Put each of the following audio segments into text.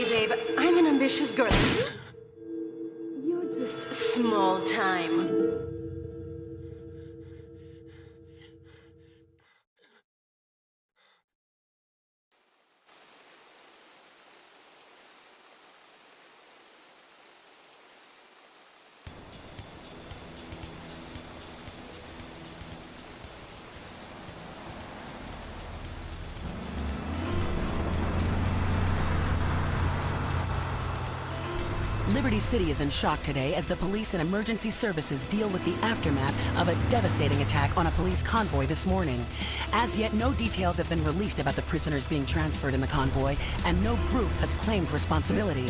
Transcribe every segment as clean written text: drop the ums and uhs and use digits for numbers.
babe. I'm an ambitious girl. You're just small time. Liberty City is in shock today as the police and emergency services deal with the aftermath of a devastating attack on a police convoy this morning. As yet, no details have been released about the prisoners being transferred in the convoy, and no group has claimed responsibility.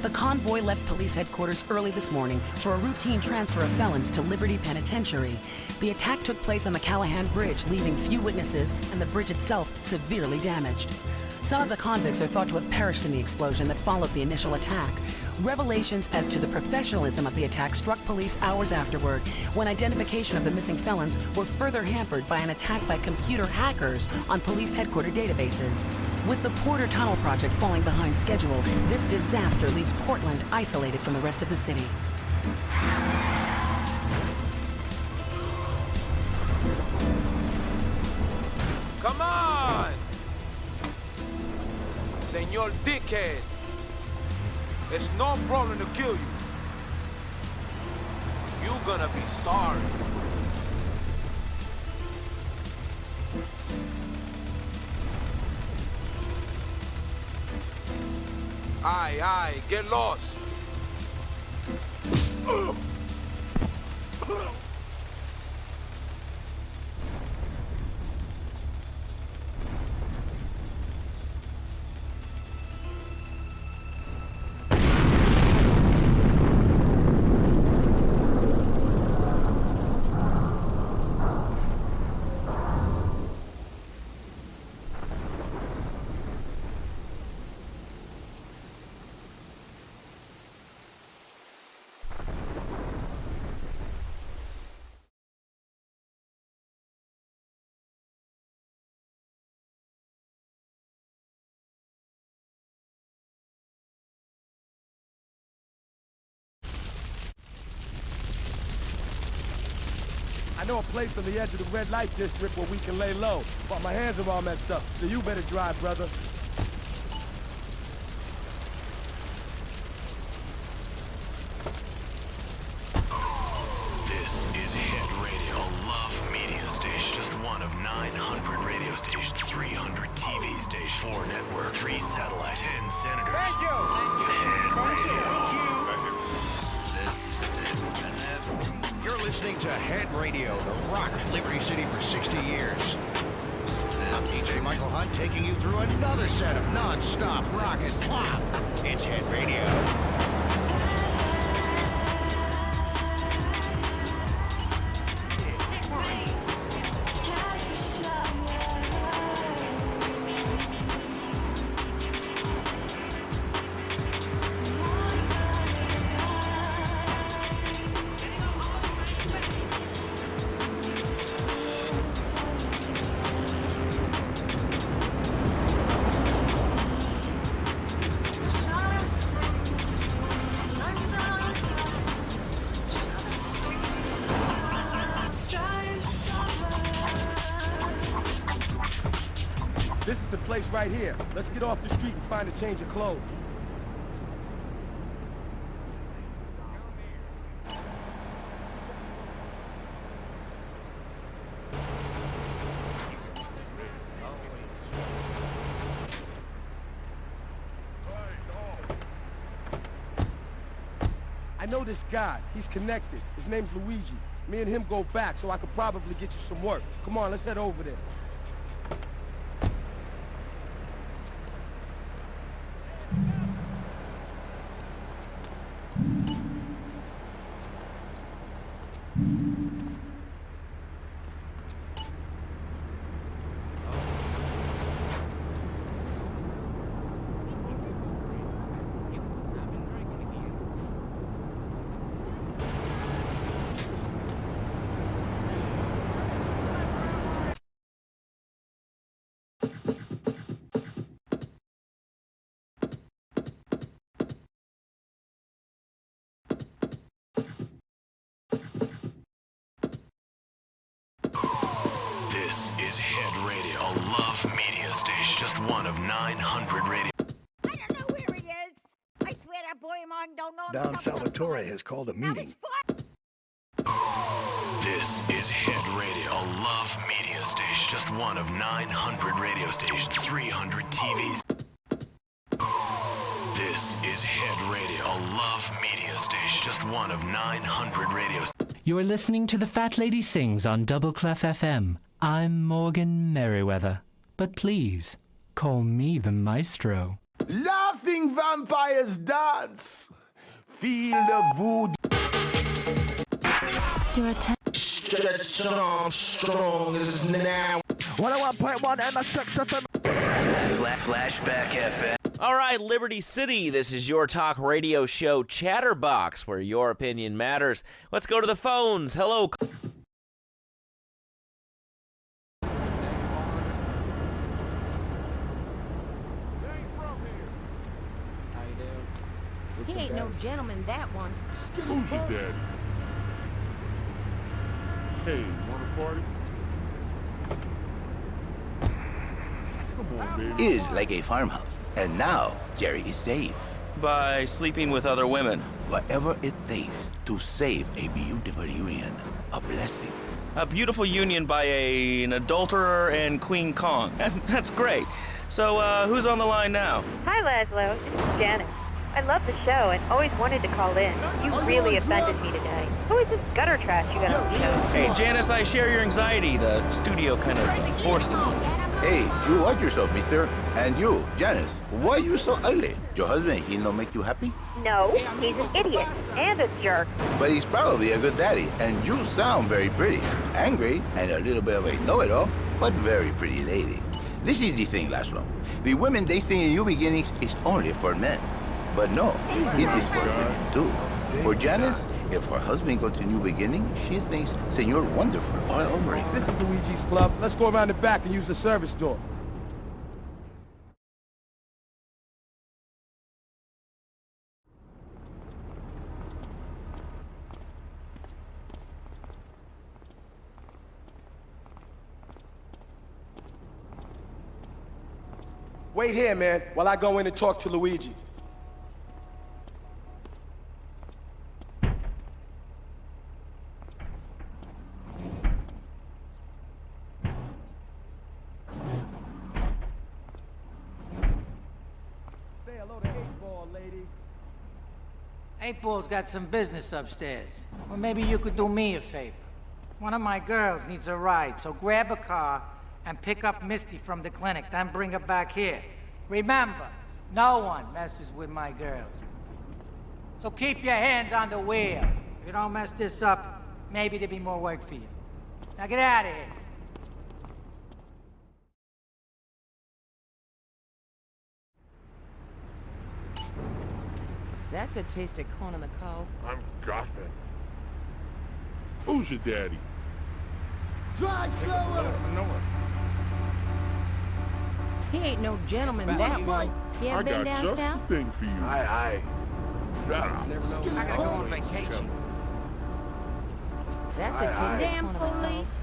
The convoy left police headquarters early this morning for a routine transfer of felons to Liberty Penitentiary. The attack took place on the Callahan Bridge, leaving few witnesses and the bridge itself severely damaged. Some of the convicts are thought to have perished in the explosion that followed the initial attack. Revelations as to the professionalism of the attack struck police hours afterward, when identification of the missing felons were further hampered by an attack by computer hackers on police headquarters databases. With the Porter Tunnel project falling behind schedule, this disaster leaves Portland isolated from the rest of the city. Come on! Senor Dickhead! It's no problem to kill you. You're gonna be sorry. Aye, get lost. I know a place on the edge of the red light district where we can lay low, but my hands are all messed up, so you better drive, brother. This is Hit Radio, Love Media Station. Just one of 900 radio stations, 300 TV stations, 4 networks, 3 satellites, 10 senators. Thank you! Hit Radio. You're listening to Head Radio, the rock of Liberty City for 60 years. I'm DJ Michael Hunt, taking you through another set of non-stop rock and pop. It's Head Radio. This is the place right here. Let's get off the street and find a change of clothes. I know this guy. He's connected. His name's Luigi. Me and him go back, so I could probably get you some work. Come on, let's head over there. is Head Radio, a love media station. Just one of 900 radio. I don't know where he is. I swear that boy among don't know. Don Salvatore has called a meeting. This is Head Radio, a love media station. Just one of 900 radio stations, 300 TVs. This is Head Radio, a love media station. Just one of 900 radio stations. You're listening to The Fat Lady Sings on Double Clef FM. I'm Morgan Merriweather. But please, call me the maestro. Laughing vampires dance. Feel the voodoo. You're Stretch Armstrong is now. 101.1 MSX FM. Flashback FM. All right, Liberty City, this is your talk radio show Chatterbox, where your opinion matters. Let's go to the phones. Hello. He ain't no gentleman, that one. Who's your daddy? Hey, you want a party? Come on, baby. Is like a farmhouse. And now, Jerry is safe. By sleeping with other women. Whatever it takes to save a beautiful union. A blessing. A beautiful union by an adulterer and Queen Kong. That's great. So, who's on the line now? Hi, Laszlo. This is Janet. I love the show and always wanted to call in. You really offended me today. Who is this gutter trash you got on the show? Hey, Janice, I share your anxiety. The studio kind of forced it. Hey, you watch yourself, mister. And you, Janice, why you so ugly? Your husband, he no make you happy? No, he's an idiot and a jerk. But he's probably a good daddy, and you sound very pretty. Angry, and a little bit of a know-it-all, but very pretty lady. This is the thing, Laszlo. The women they think in new beginnings is only for men. But no, it is for women too. For Janice, if her husband goes to new beginning, she thinks Senor Wonderful all over him. This is Luigi's Club. Let's go around the back and use the service door. Wait here, man, while I go in and talk to Luigi. Say hello to 8-Ball, ladies. 8-Ball's got some business upstairs. Or maybe you could do me a favor. One of my girls needs a ride, so grab a car and pick up Misty from the clinic, then bring her back here. Remember, no one messes with my girls. So keep your hands on the wheel. If you don't mess this up, maybe there'll be more work for you. Now get out of here. That's a taste of corn on the cob. I'm gossiping. Who's your daddy? Drive slower. He ain't no gentleman, that one. He I ever been got just downtown? the thing for you. Aye. Shut up. I gotta go on vacation. That's a taste of Damn corn on the police.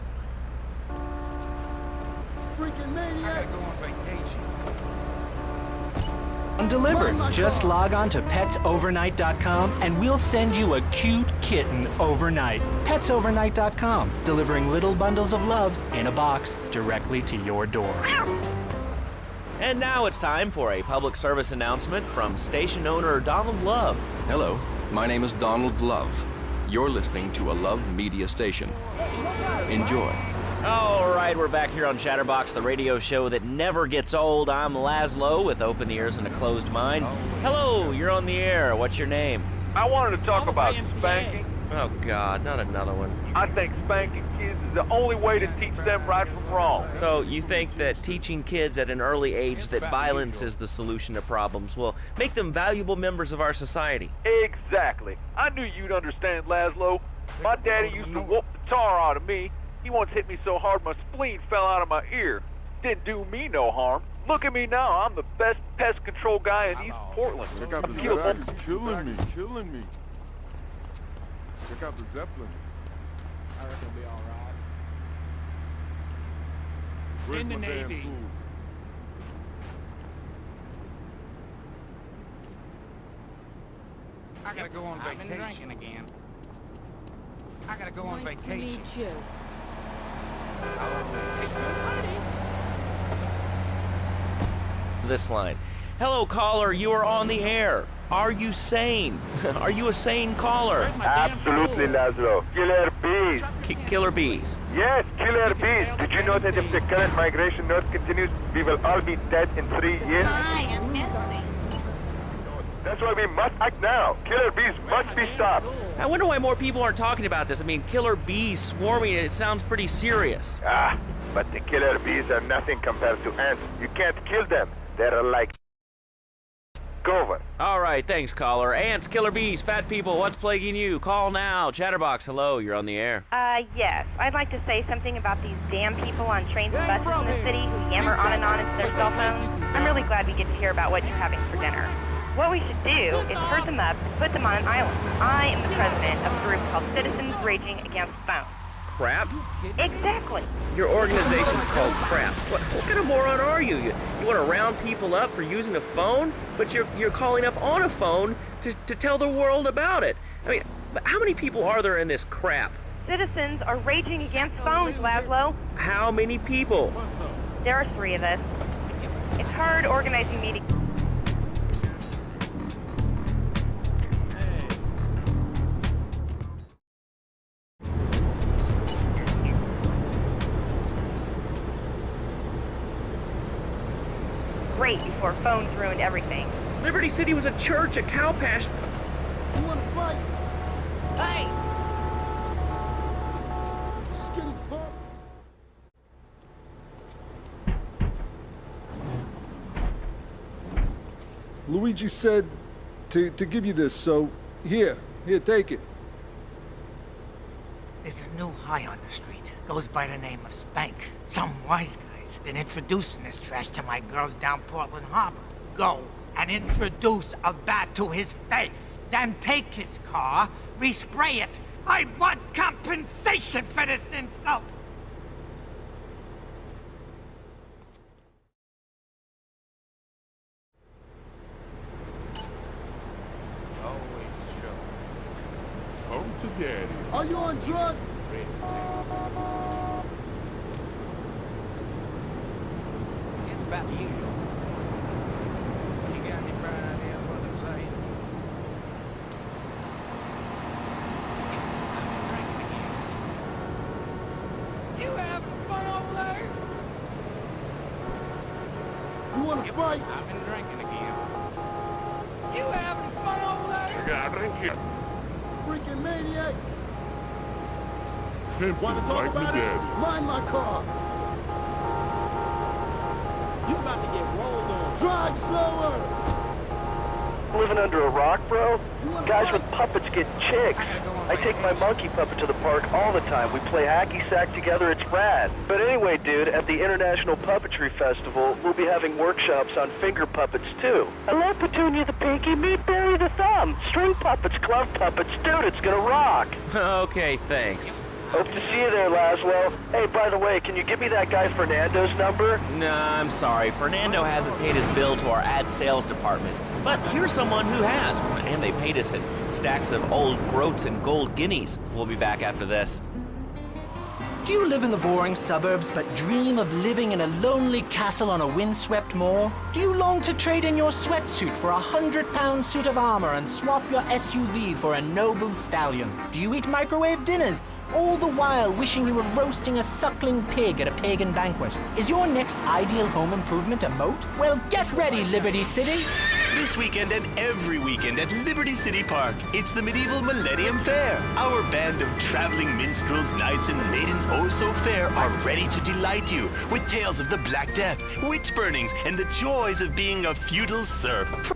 Freaking maniac. Go on vacation. Undelivered. Just log on to petsovernight.com and we'll send you a cute kitten overnight. Petsovernight.com, delivering little bundles of love in a box directly to your door. And now it's time for a public service announcement from station owner Donald Love. Hello, my name is Donald Love. You're listening to a Love Media station. Enjoy. All right, we're back here on Chatterbox, the radio show that never gets old. I'm Laszlo with open ears and a closed mind. Hello, you're on the air. What's your name? I wanted to talk about spanking. Oh, God, not another one. I think spanking kids is the only way to teach them right from wrong. So you think that teaching kids at an early age that violence is the solution to problems will make them valuable members of our society? Exactly. I knew you'd understand, Laszlo. My daddy used to whoop the tar out of me. He once hit me so hard my spleen fell out of my ear. Didn't do me no harm. Look at me now. I'm the best pest control guy in East Portland. Check out the Zeppelin. Killing me. Check out the Zeppelin. I reckon it'll be all right. Where's in the my damn Navy. food? I gotta go on vacation. I've been drinking again. I gotta go on vacation. Nice to meet you. This line. Hello, caller. You are on the air. Are you sane? Are you a sane caller? Absolutely, Laszlo. Killer bees. Killer bees. Yes, killer bees. Did you know that if the current migration north continues, we will all be dead in 3 years? Hi, I'm Misty. That's why we must act now. Killer bees must be stopped. I wonder why more people aren't talking about this. I mean, killer bees swarming, it sounds pretty serious. Ah, but the killer bees are nothing compared to ants. You can't kill them. They're like... Over. All right, thanks, caller. Ants, killer bees, fat people, what's plaguing you? Call now. Chatterbox, hello, you're on the air. Yes. I'd like to say something about these damn people on trains and buses in the city who yammer on and on into their cell phones. I'm really glad we get to hear about what you're having for dinner. What we should do is herd them up and put them on an island. I am the president of a group called Citizens Raging Against Phones. Crap? Exactly. Your organization's called Crap. What kind of moron are you? You want to round people up for using a phone, but you're calling up on a phone to tell the world about it. I mean, how many people are there in this crap? Citizens are raging against phones, Laszlo. How many people? There are 3 of us. It's hard organizing meetings. Great before phones ruined everything. Liberty City was a church, a cow pasture. You wanna fight? Hey! Skinny punk. Luigi said to give you this, so here, take it. There's a new high on the street. Goes by the name of Spank. Some wise guy's been introducing this trash to my girls down Portland Harbor. Go and introduce a bat to his face. Then take his car, respray it. I want compensation for this insult. Home to daddy. Are you on drugs? It's about the usual. You got any bright idea what they're saying? You having fun over there? You wanna fight? I've been drinking again. You having fun over there? I got drink it. Freaking maniac! Pimpin' Wanna talk like my about it? daddy. Mind my car! You about to get rolled on. Drive slower! Living under a rock, bro? Guys with puppets get chicks. I take my monkey puppet to the park all the time. We play hacky sack together, it's rad. But anyway, dude, at the International Puppetry Festival, we'll be having workshops on finger puppets, too. I love Petunia the Pinky, meet Barry the Thumb, string puppets, glove puppets. Dude, it's gonna rock. Okay, thanks. Hope to see you there, Laszlo. Hey, by the way, can you give me that guy Fernando's number? Nah, I'm sorry. Fernando hasn't paid his bill to our ad sales department. But here's someone who has, and they paid us in stacks of old groats and gold guineas. We'll be back after this. Do you live in the boring suburbs but dream of living in a lonely castle on a windswept moor? Do you long to trade in your sweatsuit for a 100-pound suit of armor and swap your SUV for a noble stallion? Do you eat microwave dinners, all the while wishing you were roasting a suckling pig at a pagan banquet? Is your next ideal home improvement a moat? Well, get ready, Liberty City! This weekend and every weekend at Liberty City Park, it's the Medieval Millennium Fair. Our band of traveling minstrels, knights, and maidens oh so fair are ready to delight you with tales of the Black Death, witch burnings, and the joys of being a feudal serf.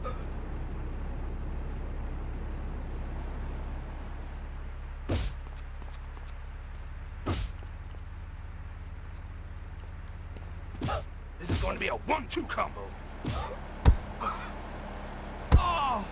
This is going to be a 1-2 combo. Oh!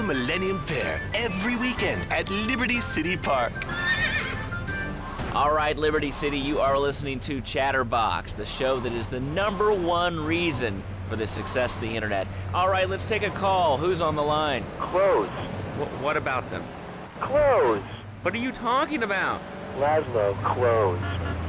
medieval Millennium Fair every weekend at Liberty City Park. All right, Liberty City, you are listening to Chatterbox, the show that is the #1 reason for the success of the internet. All right, let's take a call. Who's on the line? Clothes. What about them? Clothes. What are you talking about? Laszlo, clothes.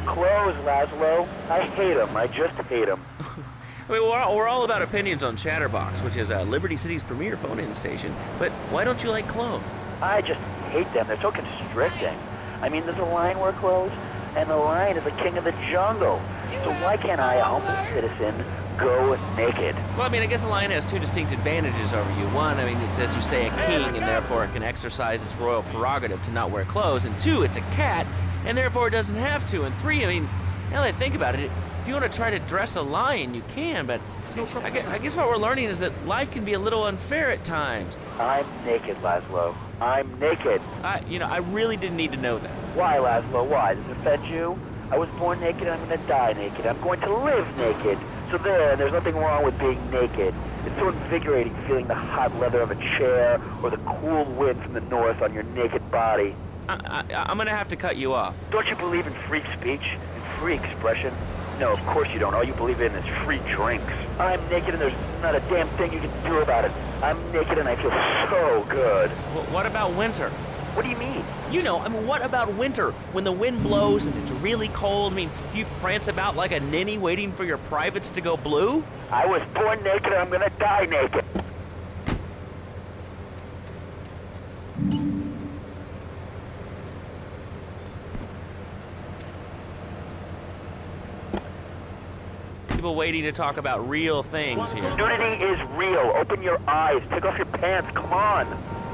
Clothes, Laszlo. I hate them. I just hate them. I mean, we're all about opinions on Chatterbox, which is Liberty City's premier phone-in station. But why don't you like clothes? I just hate them. They're so constricting. I mean, there's a lion wear clothes, and the lion is the king of the jungle. So why can't I, a humble citizen, go naked? Well, I mean, I guess a lion has two distinct advantages over you. One, I mean, it's, as you say, a king, and therefore it can exercise its royal prerogative to not wear clothes. And two, it's a cat, and therefore it doesn't have to. And three, I mean, now that I think about it, if you want to try to dress a lion, you can, but I guess what we're learning is that life can be a little unfair at times. I'm naked, Laszlo. I'm naked. I really didn't need to know that. Why, Laszlo? Why? Does it offend you? I was born naked, and I'm going to die naked. I'm going to live naked. So there's nothing wrong with being naked. It's so invigorating feeling the hot leather of a chair or the cool wind from the north on your naked body. I'm going to have to cut you off. Don't you believe in free speech and free expression? No, of course you don't. All you believe in is free drinks. I'm naked and there's not a damn thing you can do about it. I'm naked and I feel so good. What about winter? What do you mean? You know, I mean, what about winter? When the wind blows and it's really cold, I mean, you prance about like a ninny waiting for your privates to go blue? I was born naked and I'm gonna die naked. People waiting to talk about real things here. Nudity is real. Open your eyes. Take off your pants. Come on.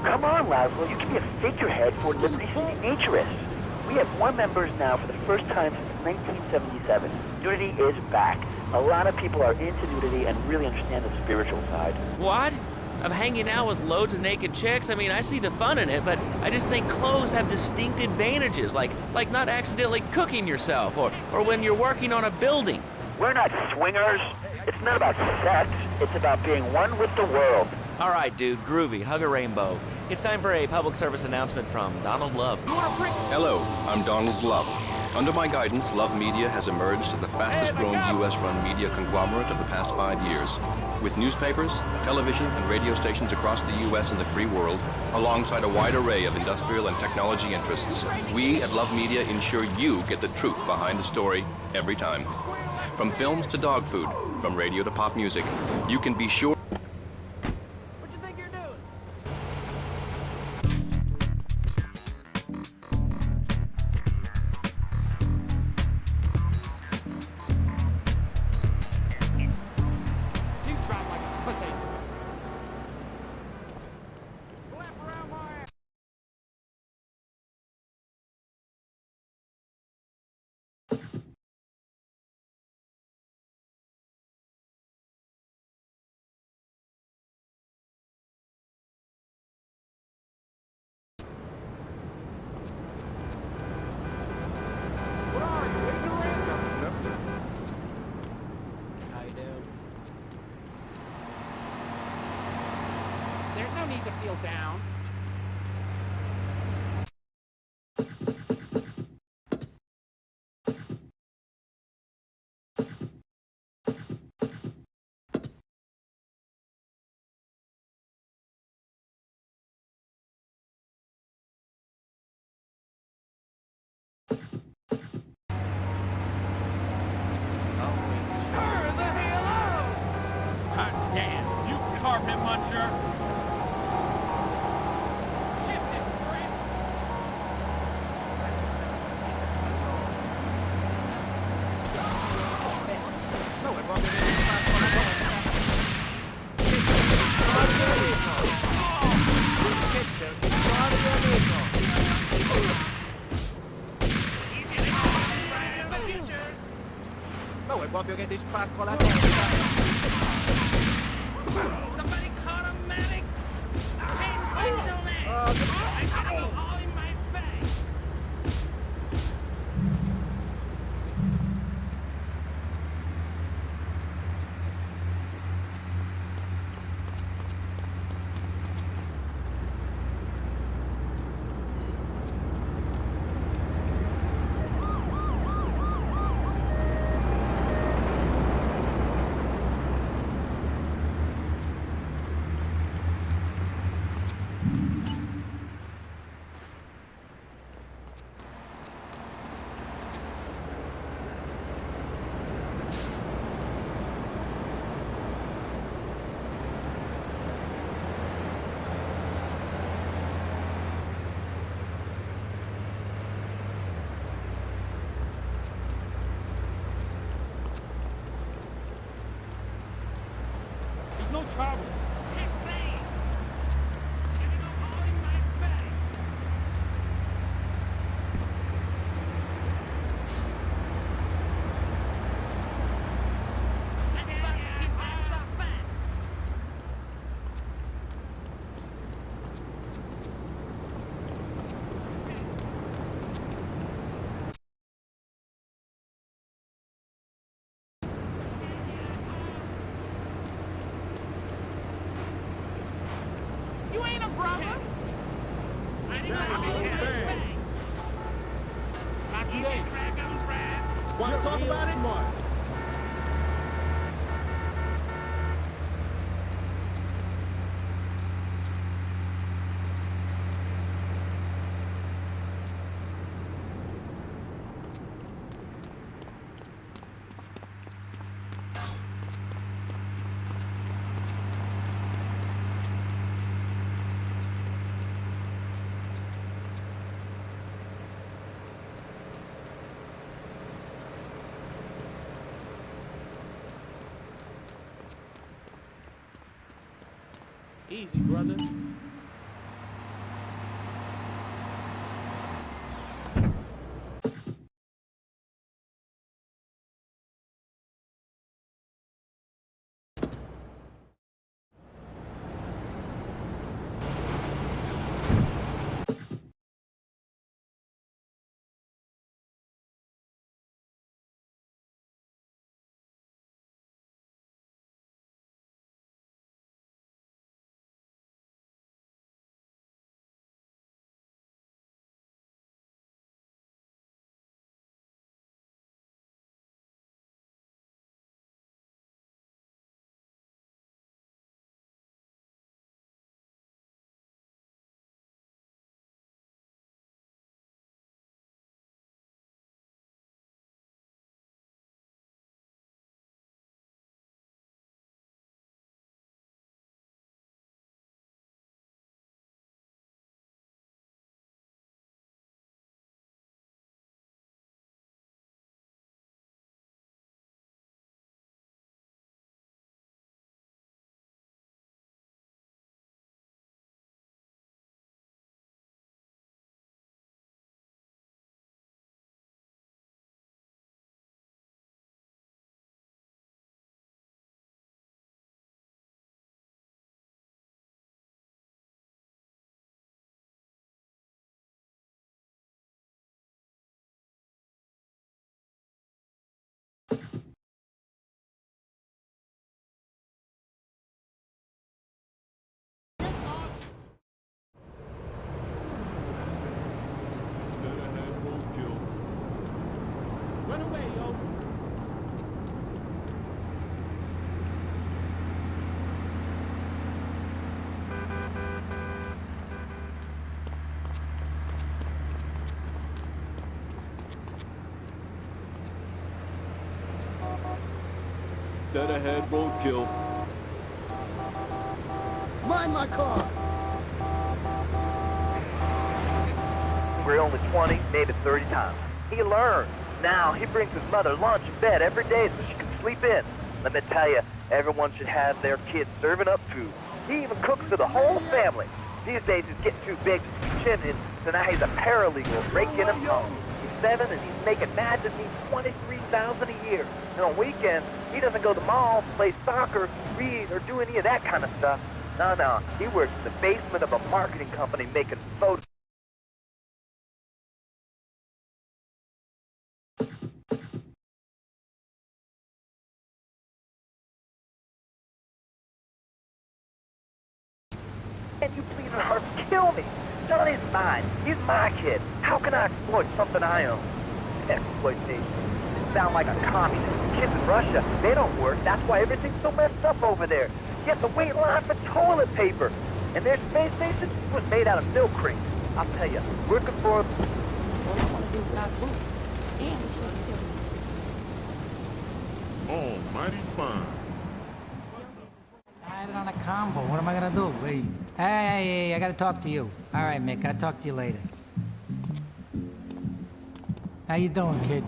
Come on, Laszlo. You can be a figurehead for Liberty City Naturists. We have more members now for the first time since 1977. Nudity is back. A lot of people are into nudity and really understand the spiritual side. What? I'm hanging out with loads of naked chicks. I mean, I see the fun in it, but I just think clothes have distinct advantages, like not accidentally cooking yourself, or when you're working on a building. We're not swingers. It's not about sex. It's about being one with the world. All right, dude, groovy. Hug a rainbow. It's time for a public service announcement from Donald Love. Hello, I'm Donald Love. Under my guidance, Love Media has emerged as the fastest-growing U.S.-run media conglomerate of the past 5 years. With newspapers, television, and radio stations across the U.S. and the free world, alongside a wide array of industrial and technology interests, we at Love Media ensure you get the truth behind the story every time. From films to dog food, from radio to pop music, you can be sure. What you think you're doing? You drop like a pussy. Slap around my ass. How you doing? There's no need to feel down. Damn, you carpet muncher! No, è proprio che ti spacco la testa. Somebody call a medic! I can't handle it! I got a hole in my face! cover. You ain't a brother. Want to talk about it? Mark. Easy, brother. Run away, yo. Dead ahead, roadkill. Mind my car! We're only 20, maybe 30 times. He learned. Now, he brings his mother lunch and bed every day so she can sleep in. Let me tell you, everyone should have their kids serving up food. He even cooks for the whole family. These days, he's getting too big to be chin in, so now he's a paralegal breaking him home. He's 7 and he's making mad at me $23,000 a year. And on weekends, he doesn't go to the mall, play soccer, read, or do any of that kind of stuff. No, he works in the basement of a marketing company making photos. And you please and heart kill me. Johnny's mine. He's my kid. How can I exploit something I own? Exploitation. You sound like a communist. Kids in Russia, they don't work. That's why everything's so messed up over there. You have to wait in line for toilet paper. And their space station was made out of milk crates. I'll tell you, working for... Oh, mighty fine. I had it on a combo. What am I gonna do? Wait. Hey, I gotta talk to you. All right, Mick, I'll talk to you later. How you doing, kid?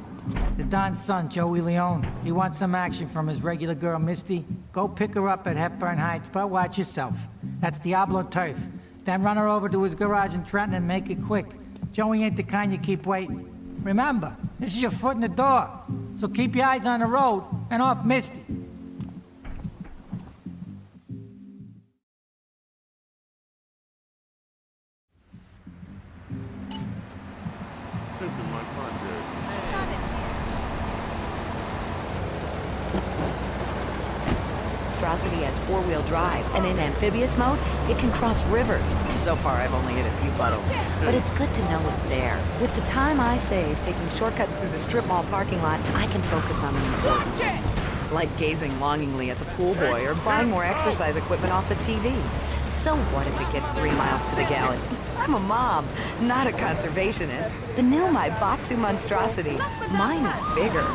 The Don's son, Joey Leone. He wants some action from his regular girl, Misty. Go Go pick her up at Hepburn Heights, but watch yourself. That's Diablo Turf. Then run her over to his garage in Trenton and make it quick. Joey ain't the kind you keep waiting. Remember, this is your foot in the door, so keep your eyes on the road and off Misty. Monstrosity has four-wheel drive, and in amphibious mode, it can cross rivers. So far, I've only hit a few puddles. But it's good to know it's there. With the time I save taking shortcuts through the strip mall parking lot, I can focus on the important things. Like gazing longingly at the pool boy or buying more exercise equipment off the TV. So what if it gets 3 miles to the gallon? I'm a mom, not a conservationist. The new Maibatsu Monstrosity. Mine is bigger.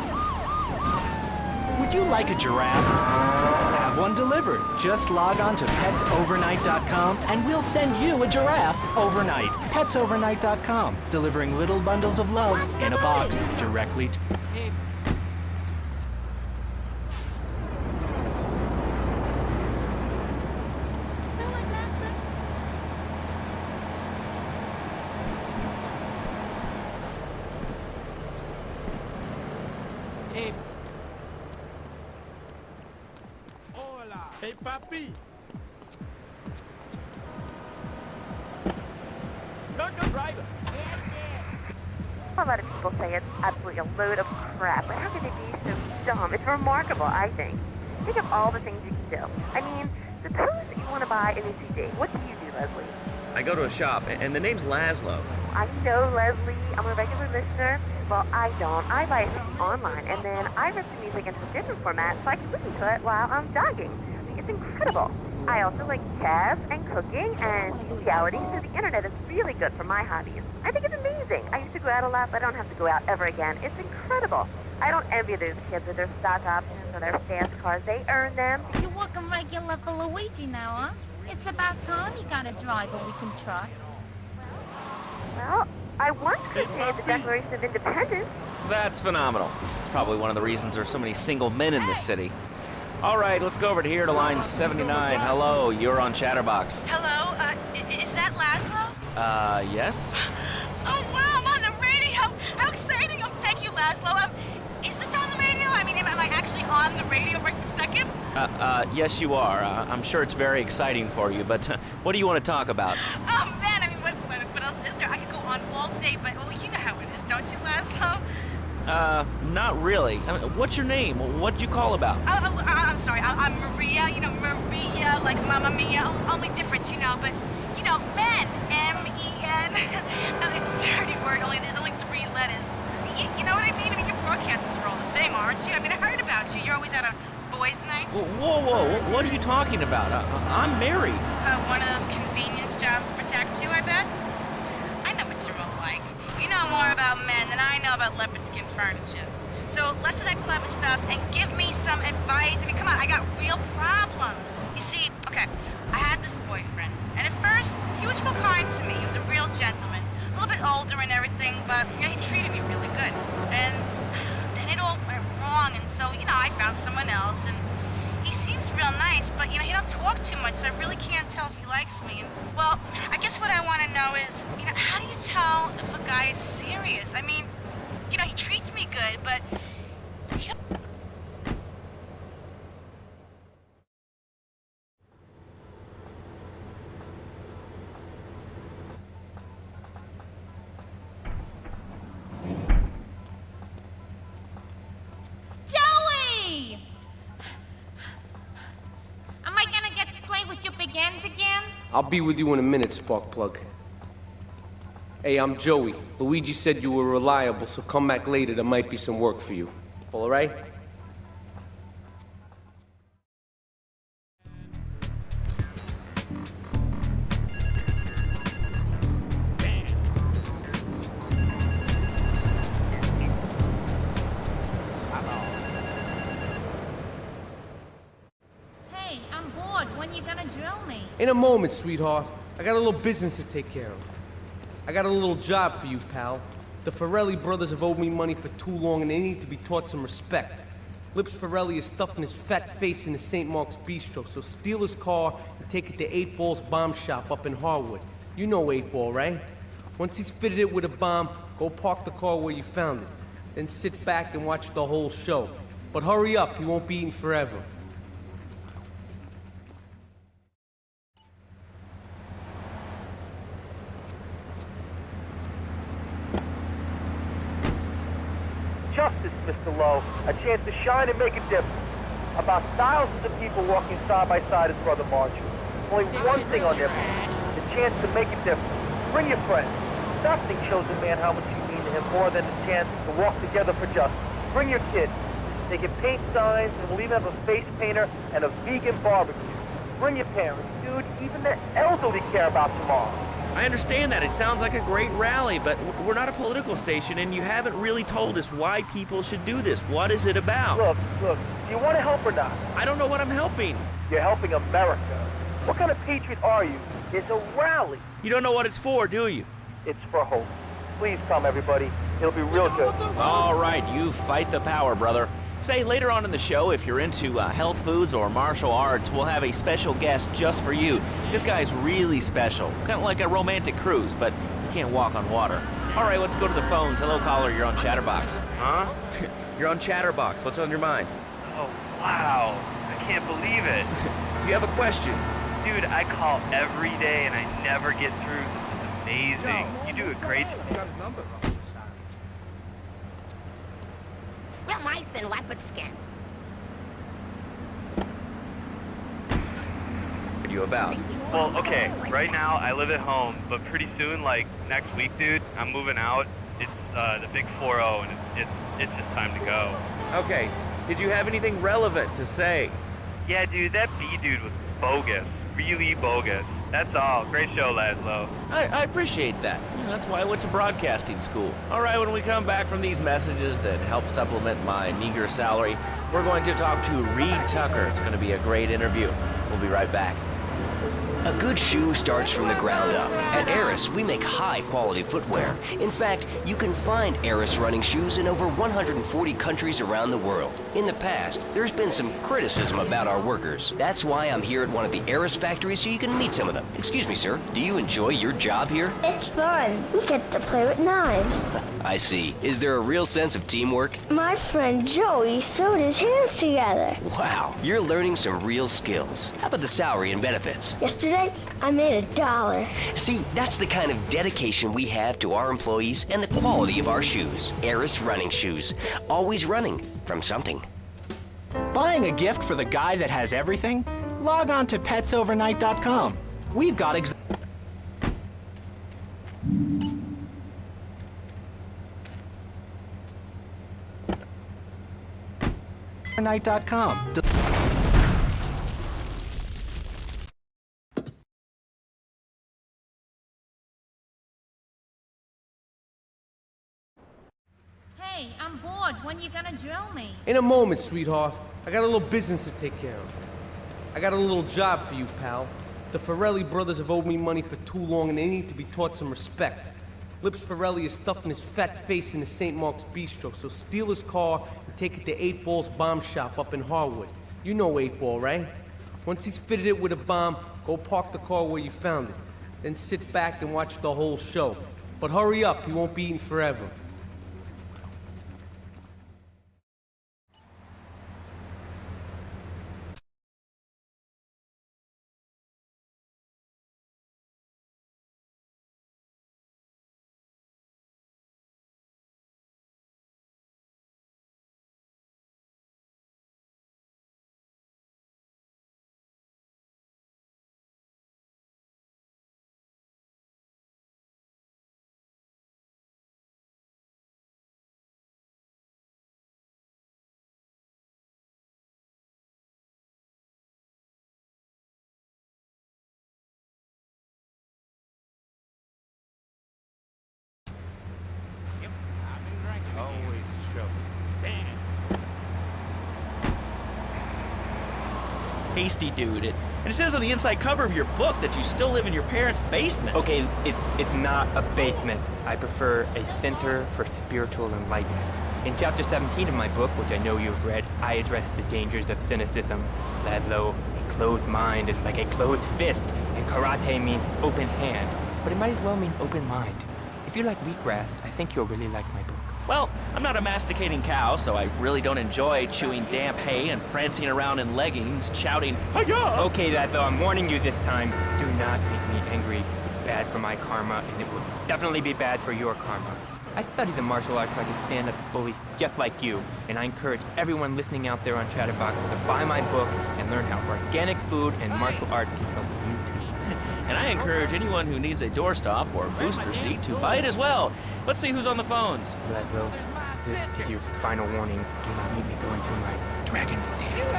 Would you like a giraffe? Have one delivered. Just log on to petsovernight.com and we'll send you a giraffe overnight. Petsovernight.com, delivering little bundles of love in a box directly to... Hey, papi. Not driver. A lot of people say it's absolutely a load of crap, but how could they be so dumb? It's remarkable, I think. Think of all the things you can do. I mean, suppose you want to buy a new CD. What do you do, Leslie? I go to a shop, and the name's Laszlo. I know, Leslie. I'm a regular listener. Well, I don't. I buy a CD online, and then I rip the music into a different format so I can listen to it while I'm jogging. It's incredible. I also like chess and cooking and bestiality, so the internet is really good for my hobbies. I think it's amazing. I used to go out a lot, but I don't have to go out ever again. It's incredible. I don't envy those kids with their stock options or their fast cars. They earn them. You're working regular for Luigi now, huh? It's about time you got a driver we can trust. Well, I once created the Declaration of Independence. That's phenomenal. It's probably one of the reasons there's so many single men in this city. All right, let's go over to here to line 79. Hello, you're on Chatterbox. Hello, is that Laszlo? Yes? Oh, wow, I'm on the radio. How exciting. Oh, thank you, Laszlo. Is this on the radio? I mean, am I actually on the radio right this second? Yes, you are. I'm sure it's very exciting for you, but what do you want to talk about? Oh, man, I mean, what else is there? I could go on all day, but, well, you know how it is, don't you, Laszlo? Not really. I mean, what's your name? What'd you call about? I'm sorry. I'm Maria, you know, Maria, like Mamma Mia, only different, you know, but, you know, men, M-E-N. It's a dirty word, there's only 3 letters. You know what I mean? I mean, your broadcasters are all the same, aren't you? I mean, I heard about you. You're always out on boys' nights. Whoa, what are you talking about? I'm married. One of those convenience jobs to protect you, I bet? I know what you're all like. You know more about men than I know about leopard skin furniture. So less of that clever stuff and give me some advice. I mean, come on, I got real problems. You see, okay, I had this boyfriend, and at first, he was real kind to me. He was a real gentleman, a little bit older and everything, but you know, he treated me really good. And then it all went wrong, and so, you know, I found someone else, and he seems real nice, but, you know, he don't talk too much, so I really can't tell if he likes me. And, well, I guess what I want to know is, you know, how do you tell if a guy is serious? I mean, you know, he treats me good, but he don't... Joey! Am I gonna get to play with your big ends again? I'll be with you in a minute, Sparkplug. Hey, I'm Joey. Luigi said you were reliable, so come back later. There might be some work for you. All right? Hey, I'm bored. When you gonna drill me? In a moment, sweetheart. I got a little business to take care of. I got a little job for you, pal. The Farelli brothers have owed me money for too long, and they need to be taught some respect. Lips Forelli is stuffing his fat face in the St. Mark's Bistro, so steal his car and take it to 8 Ball's bomb shop up in Harwood. You know 8 Ball, right? Once he's fitted it with a bomb, go park the car where you found it. Then sit back and watch the whole show. But hurry up, he won't be eating forever. Justice, Mr. Lowe. A chance to shine and make a difference. About thousands of people walking side by side as Brother Marshall. Only one thing on their mind, the chance to make a difference. Bring your friends. Nothing shows a man how much you mean to him more than the chance to walk together for justice. Bring your kids. They can paint signs, and we'll even have a face painter and a vegan barbecue. Bring your parents. Dude, even the elderly care about tomorrow. I understand that. It sounds like a great rally, but we're not a political station, and you haven't really told us why people should do this. What is it about? Look, do you want to help or not? I don't know what I'm helping. You're helping America. What kind of patriot are you? It's a rally. You don't know what it's for, do you? It's for hope. Please come, everybody. It'll be real good. All right, you fight the power, brother. Say, later on in the show, if you're into health foods or martial arts, we'll have a special guest just for you. This guy's really special. Kind of like a romantic cruise, but you can't walk on water. All right, let's go to the phones. Hello, caller, you're on Chatterbox. Huh? You're on Chatterbox. What's on your mind? Oh, wow. I can't believe it. You have a question? Dude, I call every day and I never get through. This is amazing. You do a great job. Well, mice and leopard skin. What are you about? Well, okay, right now I live at home, but pretty soon, like next week, dude, I'm moving out. It's the big 4-0, and it's just time to go. Okay, did you have anything relevant to say? Yeah, dude, that B dude was bogus. Really bogus. That's all. Great show, Laszlo. I appreciate that. That's why I went to broadcasting school. All right, when we come back from these messages that help supplement my meager salary, we're going to talk to Reed Tucker. It's going to be a great interview. We'll be right back. A good shoe starts from the ground up. At Eris, we make high-quality footwear. In fact, you can find Eris running shoes in over 140 countries around the world. In the past, there's been some criticism about our workers. That's why I'm here at one of the Eris factories so you can meet some of them. Excuse me, sir. Do you enjoy your job here? It's fun. We get to play with knives. I see. Is there a real sense of teamwork? My friend Joey sewed his hands together. Wow, you're learning some real skills. How about the salary and benefits? Yesterday, I made $1. See, that's the kind of dedication we have to our employees and the quality of our shoes. Eris running shoes. Always running from something. Buying a gift for the guy that has everything? Log on to petsovernight.com. We've got overnight.com. Hey, I'm bored. When you gonna drill me? In a moment, sweetheart. I got a little business to take care of. I got a little job for you, pal. The Forelli brothers have owed me money for too long and they need to be taught some respect. Lips Forelli is stuffing his fat face in the St. Mark's Bistro, so steal his car and take it to 8 Ball's bomb shop up in Harwood. You know 8 Ball, right? Once he's fitted it with a bomb, go park the car where you found it. Then sit back and watch the whole show. But hurry up, he won't be eating forever. Always show. Hasty dude. And it says on the inside cover of your book that you still live in your parents' basement. Okay, it's not a basement. I prefer a center for spiritual enlightenment. In chapter 17 of my book, which I know you've read, I address the dangers of cynicism. Laszlo, a closed mind is like a closed fist, and karate means open hand, but it might as well mean open mind. If you like wheatgrass, I think you'll really like my book. Well, I'm not a masticating cow, so I really don't enjoy chewing damp hay and prancing around in leggings, shouting, "Hi-ya!" Okay, Laszlo, I'm warning you this time. Do not make me angry. It's bad for my karma, and it will definitely be bad for your karma. I studied the martial arts so I can stand up to bullies just like you, and I encourage everyone listening out there on Chatterbox to buy my book and learn how organic food and martial arts can help you too. And I encourage anyone who needs a doorstop or booster seat to buy it as well. Let's see who's on the phones. Laszlo, this is your final warning. Do not make me go into my dragon's dance.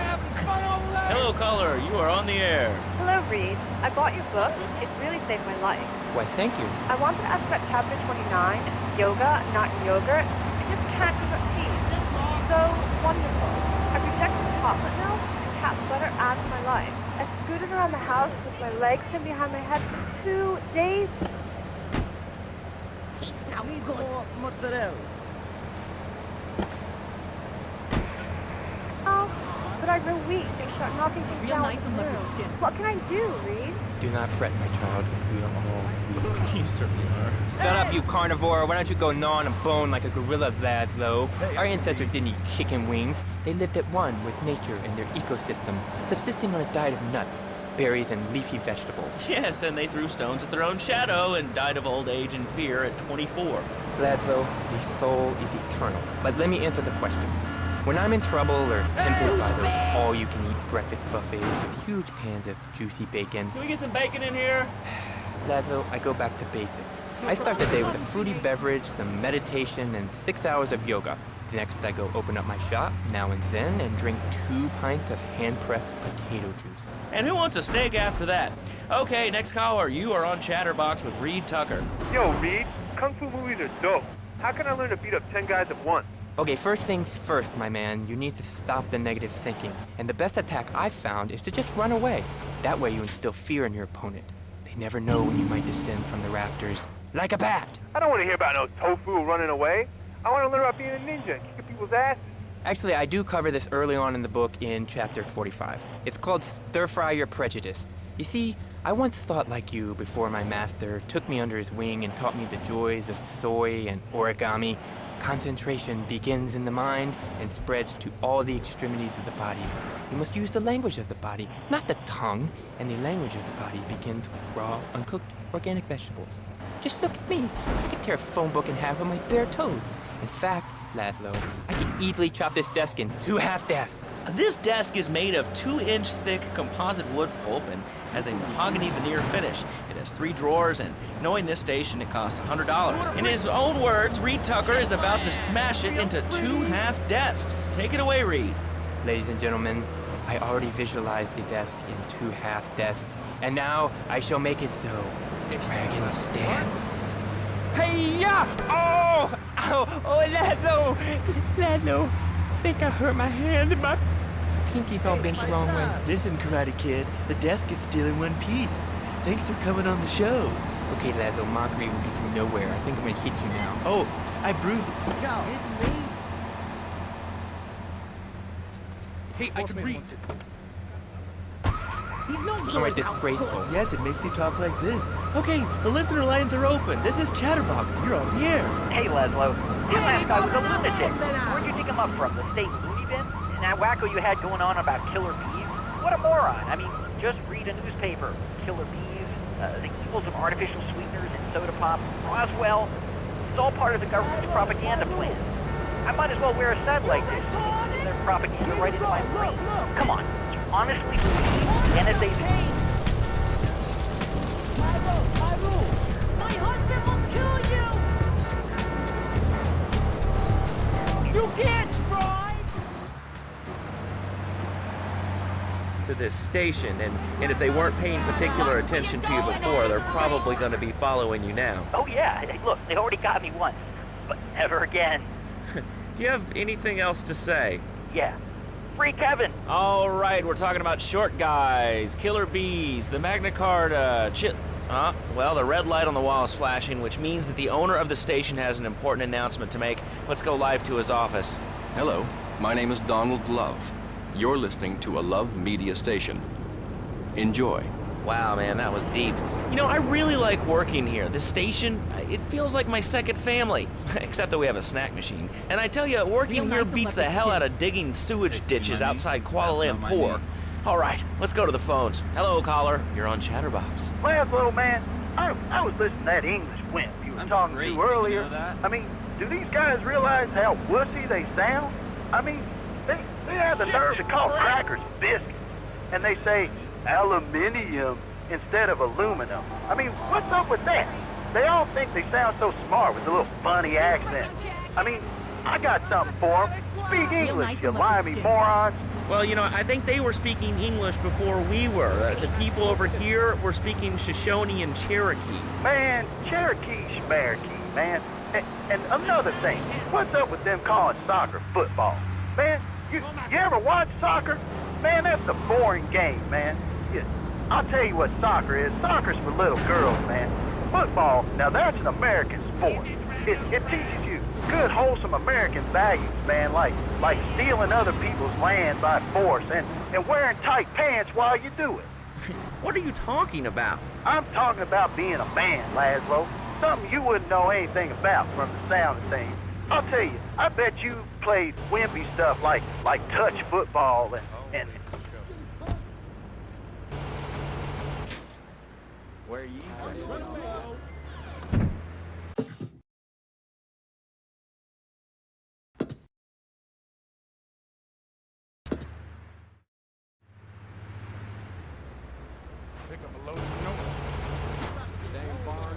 Hello, caller. You are on the air. Hello, Reed. I bought your book. It really saved my life. Why, thank you. I wanted to ask about chapter 29, yoga, not yogurt. I just can't give up peace. So wonderful. I rejected chocolate milk, and cat butter out of my life. I scooted around the house with my legs pinned behind my head for 2 days. Now we go mozzarella. Oh, but I grow weak. They start knocking things down with the room. What can I do, Reed? Do not fret, my child. We are all weak. You certainly are. Shut up, you carnivore. Why don't you go gnaw on a bone like a gorilla, Laszlo? Our ancestors didn't eat chicken wings. They lived at one with nature and their ecosystem, subsisting on a diet of nuts, berries, and leafy vegetables. Yes, and they threw stones at their own shadow and died of old age and fear at 24. Laszlo, the soul is eternal. But let me answer the question. When I'm in trouble or tempted by those all-you-can-eat breakfast buffets with huge pans of juicy bacon, Can we get some bacon in here? Laszlo, I go back to basics. I start the day with a fruity beverage, some meditation, and 6 hours of yoga. Next, I go open up my shop, now and then, and drink 2 pints of hand-pressed potato juice. And who wants a steak after that? Okay, next caller. You are on Chatterbox with Reed Tucker. Yo, Reed. Kung Fu movies are dope. How can I learn to beat up 10 guys at once? Okay, first things first, my man. You need to stop the negative thinking. And the best attack I've found is to just run away. That way you instill fear in your opponent. They never know when you might descend from the rafters. Like a bat! I don't want to hear about no tofu running away. I want to learn about being a ninja and kicking people's asses. Actually, I do cover this early on in the book in chapter 45. It's called Stir Fry Your Prejudice. You see, I once thought like you before my master took me under his wing and taught me the joys of soy and origami. Concentration begins in the mind and spreads to all the extremities of the body. You must use the language of the body, not the tongue, and the language of the body begins with raw, uncooked, organic vegetables. Just look at me. I could tear a phone book in half with my bare toes. In fact, Laszlo, I can easily chop this desk in 2 half desks. This desk is made of 2-inch thick composite wood pulp and has a mahogany veneer finish. It has 3 drawers, and knowing this station, it cost $100. In his own words, Reed Tucker is about to smash it into 2 half desks. Take it away, Reed. Ladies and gentlemen, I already visualized the desk in 2 half desks, and now I shall make it so. The dragon's dance. Hey-ya! Oh! Ow! Oh, Laszlo! Laszlo! I think I hurt my hand and my pinky's all bent the wrong way. Listen, Karate Kid, the desk is still in one piece. Thanks for coming on the show. Okay, Laszlo, mockery will get you nowhere. I think I'm gonna hit you now. Oh, I bruised it. Yo, hit me. Hey, I can read. He's no good. Somewhat disgraceful. Yes, it makes you talk like this. Okay, the listener lines are open. This is Chatterbox. You're on the air. Hey, Laszlo. That last guy was a lunatic. Where'd you dig him up from? The state loony bin? And that wacko you had going on about killer bees? What a moron. I mean, just read a newspaper. Killer bees, the evils of artificial sweeteners and soda pop. Roswell. It's all part of the government's propaganda plan. I might as well wear a satellite dish so they can send their propaganda right into my brain. Come on. Do you honestly believe NSA's You can't drive! To this station, and if they weren't paying particular attention to you before, they're probably going to be following you now. Oh yeah, look, they already got me once, but never again. Do you have anything else to say? Yeah. Free Kevin! All right, we're talking about short guys, killer bees, the Magna Carta, Well, the red light on the wall is flashing, which means that the owner of the station has an important announcement to make. Let's go live to his office. Hello, my name is Donald Love. You're listening to a Love Media station. Enjoy. Wow, man, that was deep. You know, I really like working here. This station, it feels like my second family. Except that we have a snack machine. And I tell you, working here beats the hell out of digging sewage ditches outside Kuala Lumpur. All right, let's go to the phones. Hello, caller. You're on Chatterbox. Little man, I was listening to that English wimp you was talking to earlier. I mean, do these guys realize how wussy they sound? I mean, they have the nerve to call crackers biscuits. And they say aluminium instead of aluminum. I mean, what's up with that? They all think they sound so smart with a little funny accent. I mean, I got something for them. Speak English, you limey morons. Well, you know, I think they were speaking English before we were. The people over here were speaking Shoshone and Cherokee. Man, Cherokee schmarokee, man. And another thing, what's up with them calling soccer football? Man, you ever watch soccer? Man, that's a boring game, man. I'll tell you what soccer is. Soccer's for little girls, man. Football, now that's an American sport. It teaches you good, wholesome American values, man, like stealing other people's land by force and wearing tight pants while you do it. What are you talking about? I'm talking about being a man, Laszlo. Something you wouldn't know anything about from the sound of things. I'll tell you, I bet you played wimpy stuff like touch football and Where are you? Pick up a load of notes. Damn barn.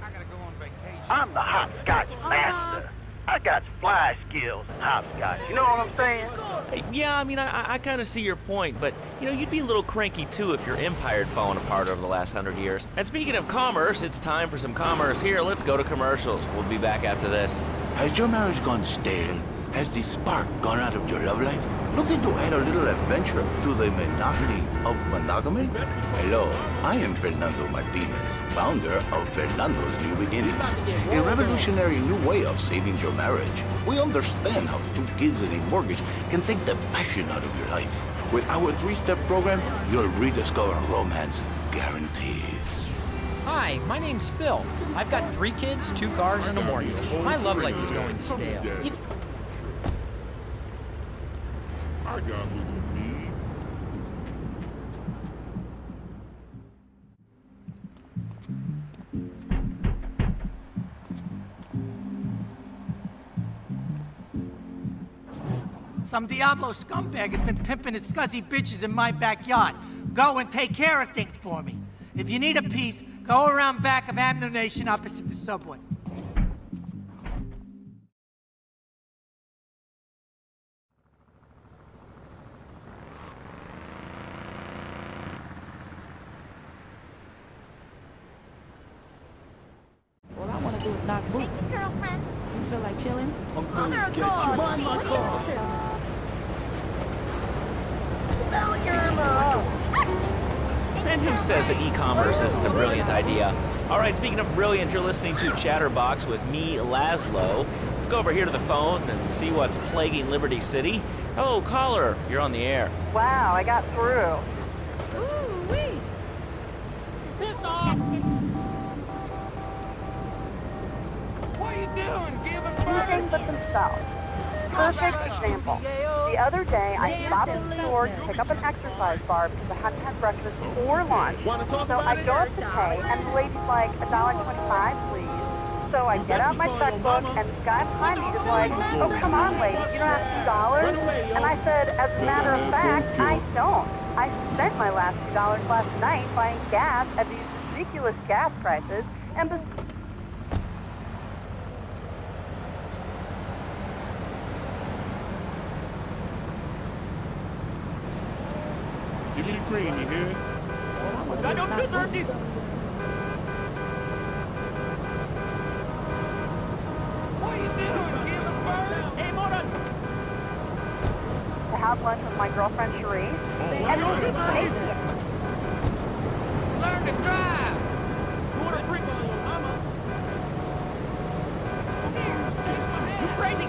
I gotta go on vacation. I'm the hopscotch master. I got fly skills in hopscotch. You know what I'm saying? Yeah, I mean, I kind of see your point, but, you know, you'd be a little cranky, too, if your empire had fallen apart over the last 100 years. And speaking of commerce, it's time for some commerce here. Let's go to commercials. We'll be back after this. Has your marriage gone stale? Has the spark gone out of your love life? Looking to add a little adventure to the monotony of monogamy? Hello, I am Fernando Martinez, founder of Fernando's New Beginnings, a revolutionary new way of saving your marriage. We understand how 2 kids and a mortgage can take the passion out of your life. With our 3-step program, you'll rediscover romance guaranteed. Hi, my name's Phil. I've got 3 kids, 2 cars, and a mortgage. My love life is going stale. I got what you need. Some Diablo scumbag has been pimping his scuzzy bitches in my backyard. Go and take care of things for me. If you need a piece, go around back of Amno Nation opposite the subway. All I want to do is knock boots. Hey, girlfriend. You feel like chilling? I'm going to get you. Mind my car. And who says that e-commerce isn't a brilliant idea? All right, speaking of brilliant, you're listening to Chatterbox with me, Laszlo. Let's go over here to the phones and see what's plaguing Liberty City. Hello, caller. You're on the air. Wow, I got through. Ooh-wee. What are you doing? Give a Tuesdays with themselves. Perfect example. The other day, I stopped at the store to pick up an exercise bar because I hadn't had breakfast or lunch. So I go up to pay, and the lady's like, $1.25, please. So I get out my checkbook, and the guy behind me is like, oh, come on, lady, you don't have $2? And I said, as a matter of fact, I don't. I spent my last $2 last night buying gas at these ridiculous gas prices, and Give me the green, you hear? I don't deserve this. What are you doing? Give a bird. Hey, Mona. to have lunch with my girlfriend Cherie, and it was tasty.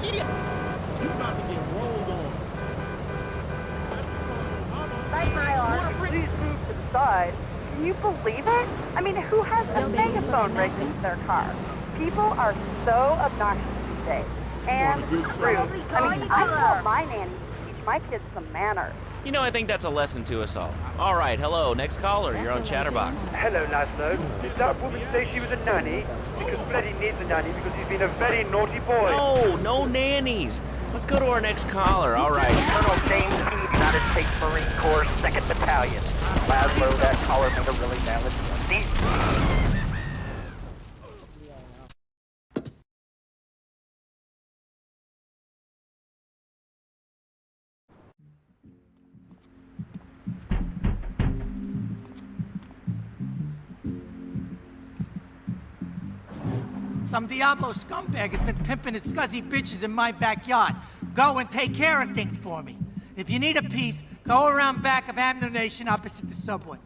idiot! You about to get rolled on. Like my arm. Please move to the side. Can you believe it? I mean, who has a megaphone rigged into their car? People are so obnoxious these days. And rude. I mean, I call my nanny to teach my kids some manners. You know, I think that's a lesson to us all. All right, hello, next caller. You're on Chatterbox. Hello, Laszlo. Did that woman say she was a nanny? Because Freddy needs a nanny because he's been a very naughty boy. No nannies. Let's go to our next caller. All right. Colonel James P., United States Marine Corps, 2nd Battalion. Laszlo, that caller made a really valid point. Some Diablo scumbag has been pimping his scuzzy bitches in my backyard. Go and take care of things for me. If you need a piece, go around back of Abner Nation opposite the subway.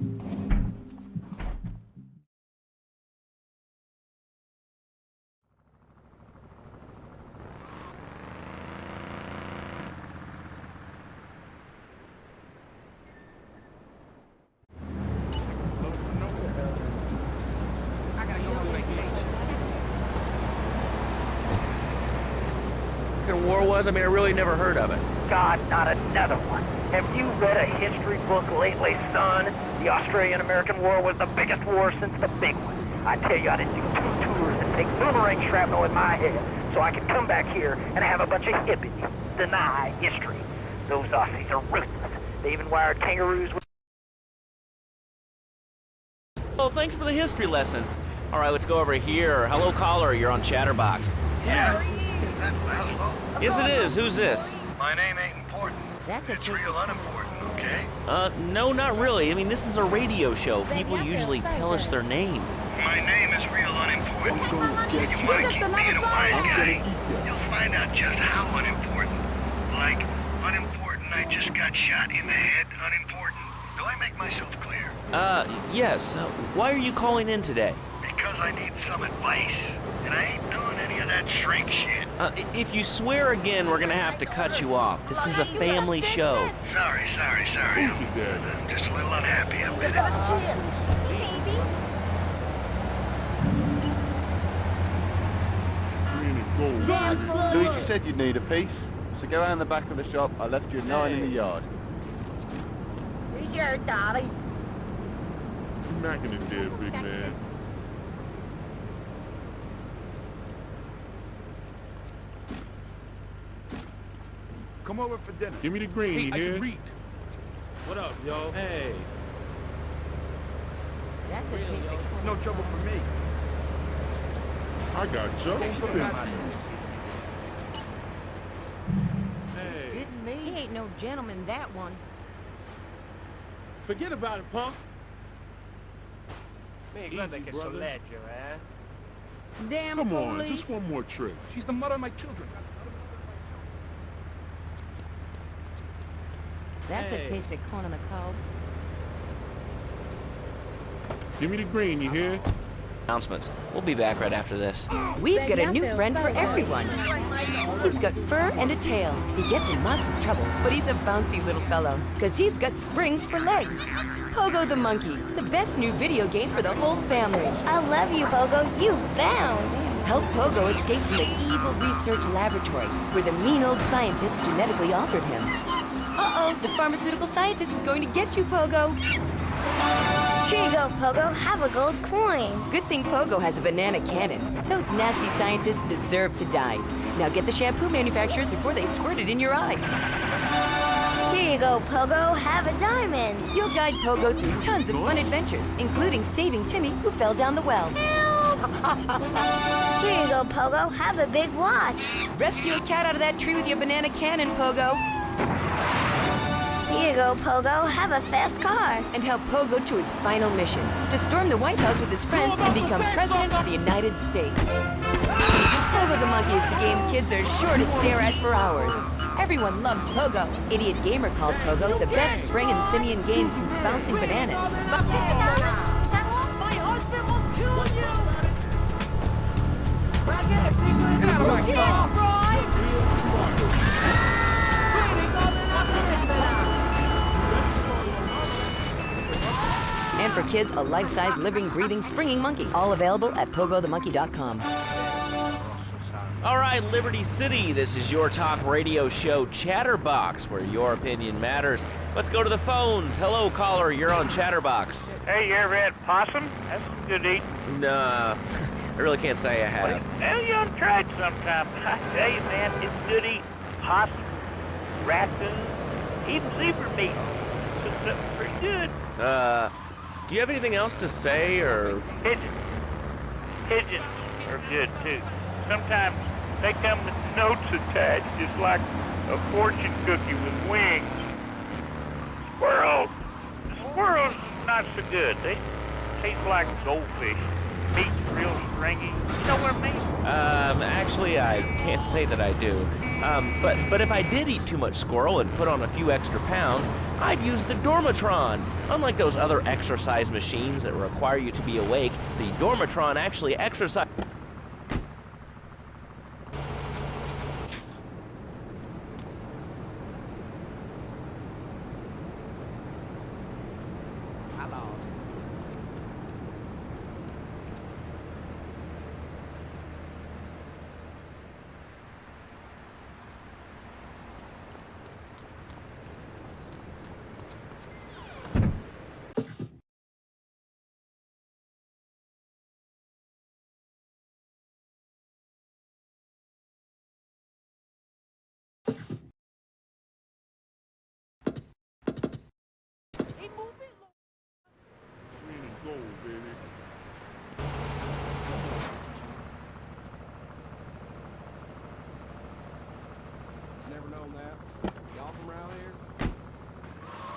War was? I mean, I really never heard of it. God, not another one. Have you read a history book lately, son? The Australian-American War was the biggest war since the big one. I tell you, I didn't do 2 tours and take boomerang shrapnel in my head so I could come back here and have a bunch of hippies deny history. Those Aussies are ruthless. They even wired kangaroos with... Oh, thanks for the history lesson. All right, let's go over here. Hello, caller. You're on Chatterbox. Yeah? Is that Laszlo? Yes, it is. Who's this? My name ain't important. It's real unimportant, okay? No, not really. I mean, this is a radio show. People usually tell us their name. My name is real unimportant. If you want to keep being a wise guy, you'll find out just how unimportant. Like, unimportant, I just got shot in the head, unimportant. Do I make myself clear? Yes. Why are you calling in today? Because I need some advice. And I ain't doing any of that shrink shit. If you swear again, we're gonna have to cut you off. This is a family show. Sorry. I'm just a little unhappy, I bet it. Luigi said you'd need a piece, so go around the back of the shop. I left you a 9 in the yard. Here's your dolly. You're not gonna do it, big man. Come over for dinner. Give me the green, Hey, you I hear? can read. What up, yo? Hey. That's a tasty corn. No trouble for me. I got just Hey. Didn't me. He ain't no gentleman, that one. Forget about it, punk. Me, guarda che solleggio, eh? Damn Come on, police. just one more trick. She's the mother of my children. That's a tasty corn on the cob. Give me the green, you hear? Announcements. We'll be back right after this. We've got a new friend for everyone. He's got fur and a tail. He gets in lots of trouble, but he's a bouncy little fellow, because he's got springs for legs. Pogo the Monkey, the best new video game for the whole family. I love you, Pogo. You bound. Help Pogo escape from the evil research laboratory, where the mean old scientist genetically altered him. Uh-oh, the pharmaceutical scientist is going to get you, Pogo. Here you go, Pogo. Have a gold coin. Good thing Pogo has a banana cannon. Those nasty scientists deserve to die. Now get the shampoo manufacturers before they squirt it in your eye. Here you go, Pogo. Have a diamond. You'll guide Pogo through tons of fun adventures, including saving Timmy, who fell down the well. Here you go, Pogo. Have a big watch. Rescue a cat out of that tree with your banana cannon, Pogo. Here you go, Pogo. Have a fast car. And help Pogo to his final mission, to storm the White House with his friends and become President of the United States. Pogo the Monkey is the game kids are sure to stare at for hours. Everyone loves Pogo. Idiot Gamer called Pogo the best spring and simian game since bouncing bananas. My husband will kill you! Get out of my car, Brian! find for kids a life-size, living, breathing, springing monkey. All available at pogothemonkey.com. All right, Liberty City, this is your talk radio show Chatterbox, where your opinion matters. Let's go to the phones. Hello, caller, you're on Chatterbox. Hey, you ever had possum? That's some good eating. Nah, I really can't say I have. Well, you ought to try it sometime. I tell you, man, it's good eating. Possum, raccoon, even zebra meat. It's pretty good. Do you have anything else to say, or...? Pigeons are good, too. Sometimes they come with notes attached, just like a fortune cookie with wings. Squirrels not so good. They taste like goldfish. Meat's real stringy. You know what I mean? Actually, I can't say that I do. But if I did eat too much squirrel and put on a few extra pounds, I'd use the Dormatron. Unlike those other exercise machines that require you to be awake, the Dormatron actually exercise...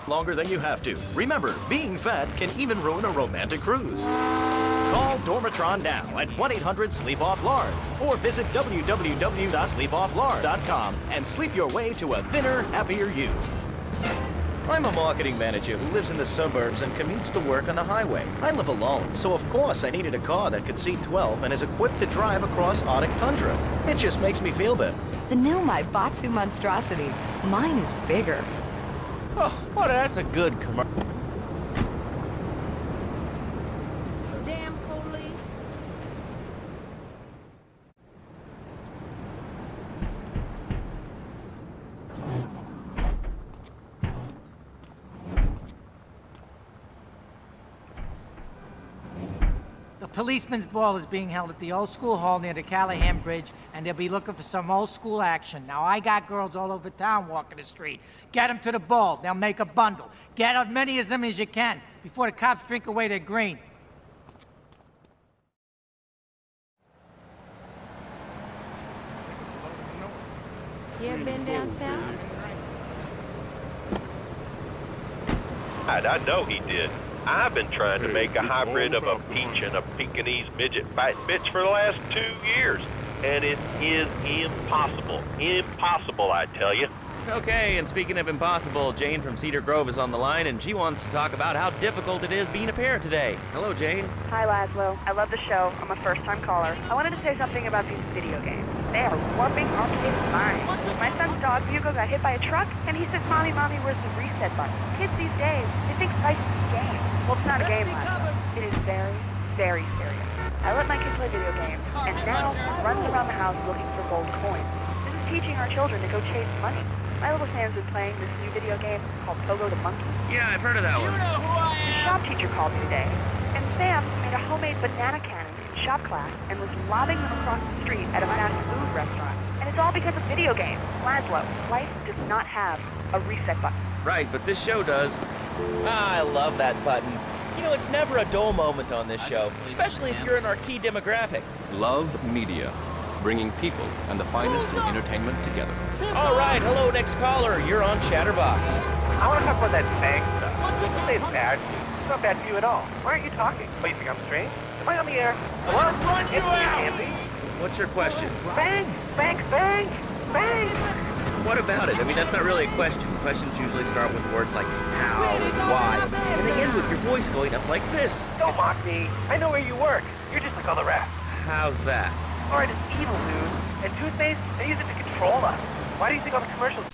Longer than you have to. Remember, being fat can even ruin a romantic cruise. Call Dormatron now at 1-800-SLEEP-OFF-LARD or visit www.sleepofflard.com and sleep your way to a thinner, happier you. I'm a marketing manager who lives in the suburbs and commutes to work on the highway. I live alone, so of course I needed a car that could seat 12 and is equipped to drive across Arctic tundra. It just makes me feel better. The new Maibatsu monstrosity. Mine is bigger. Oh, well, that's a good commercial. Damn police. The policeman's ball is being held at the old school hall near the Callahan Bridge, and they'll be looking for some old school action. Now, I got girls all over town walking the street. Get them to the ball. They'll make a bundle. Get as many of them as you can before the cops drink away their green. You ever been down south? I know he did. I've been trying to make a hybrid of a peach and a Pekingese midget fighting bitch for the last 2 years. And it is impossible. Impossible, I tell you. Okay, and speaking of impossible, Jane from Cedar Grove is on the line, and she wants to talk about how difficult it is being a parent today. Hello, Jane. Hi, Laszlo. I love the show. I'm a first-time caller. I wanted to say something about these video games. They are warping our kids' minds. My son's dog, Hugo, got hit by a truck, and he says, Mommy, where's the reset button? Kids these days, they think life is a game. Well, it's not a game, Laszlo. It is very, very serious. I let my kids play video games, and now runs around the house looking for gold coins. This is teaching our children to go chase money. My little Sam's been playing this new video game called Pogo the Monkey. Yeah, I've heard of that one. The shop teacher called me today, and Sam made a homemade banana cannon in shop class and was lobbing them across the street at a fast food restaurant. And it's all because of video games. Laszlo, life does not have a reset button. Right, but this show does. I love that button. You know, it's never a dull moment on this show, especially if you're in our key demographic. Love Media, bringing people and the finest in entertainment together. All right, hello, next caller. You're on Chatterbox. I want to talk about that bang stuff. Don't say it's bad. It's not bad for you at all. Why aren't you talking? Oh, you think I'm strange? Am I on the air? Hello? Run you out! What's your question? Bang! Bang! Bang! Bang! What about it? I mean, that's not really a question. Questions usually start with words like how and why, and they end with your voice going up like this. Don't mock me. I know where you work. You're just like all the rest. How's that? Fluoride is evil, dude. And toothpaste, they use it to control us. Why do you think all the commercials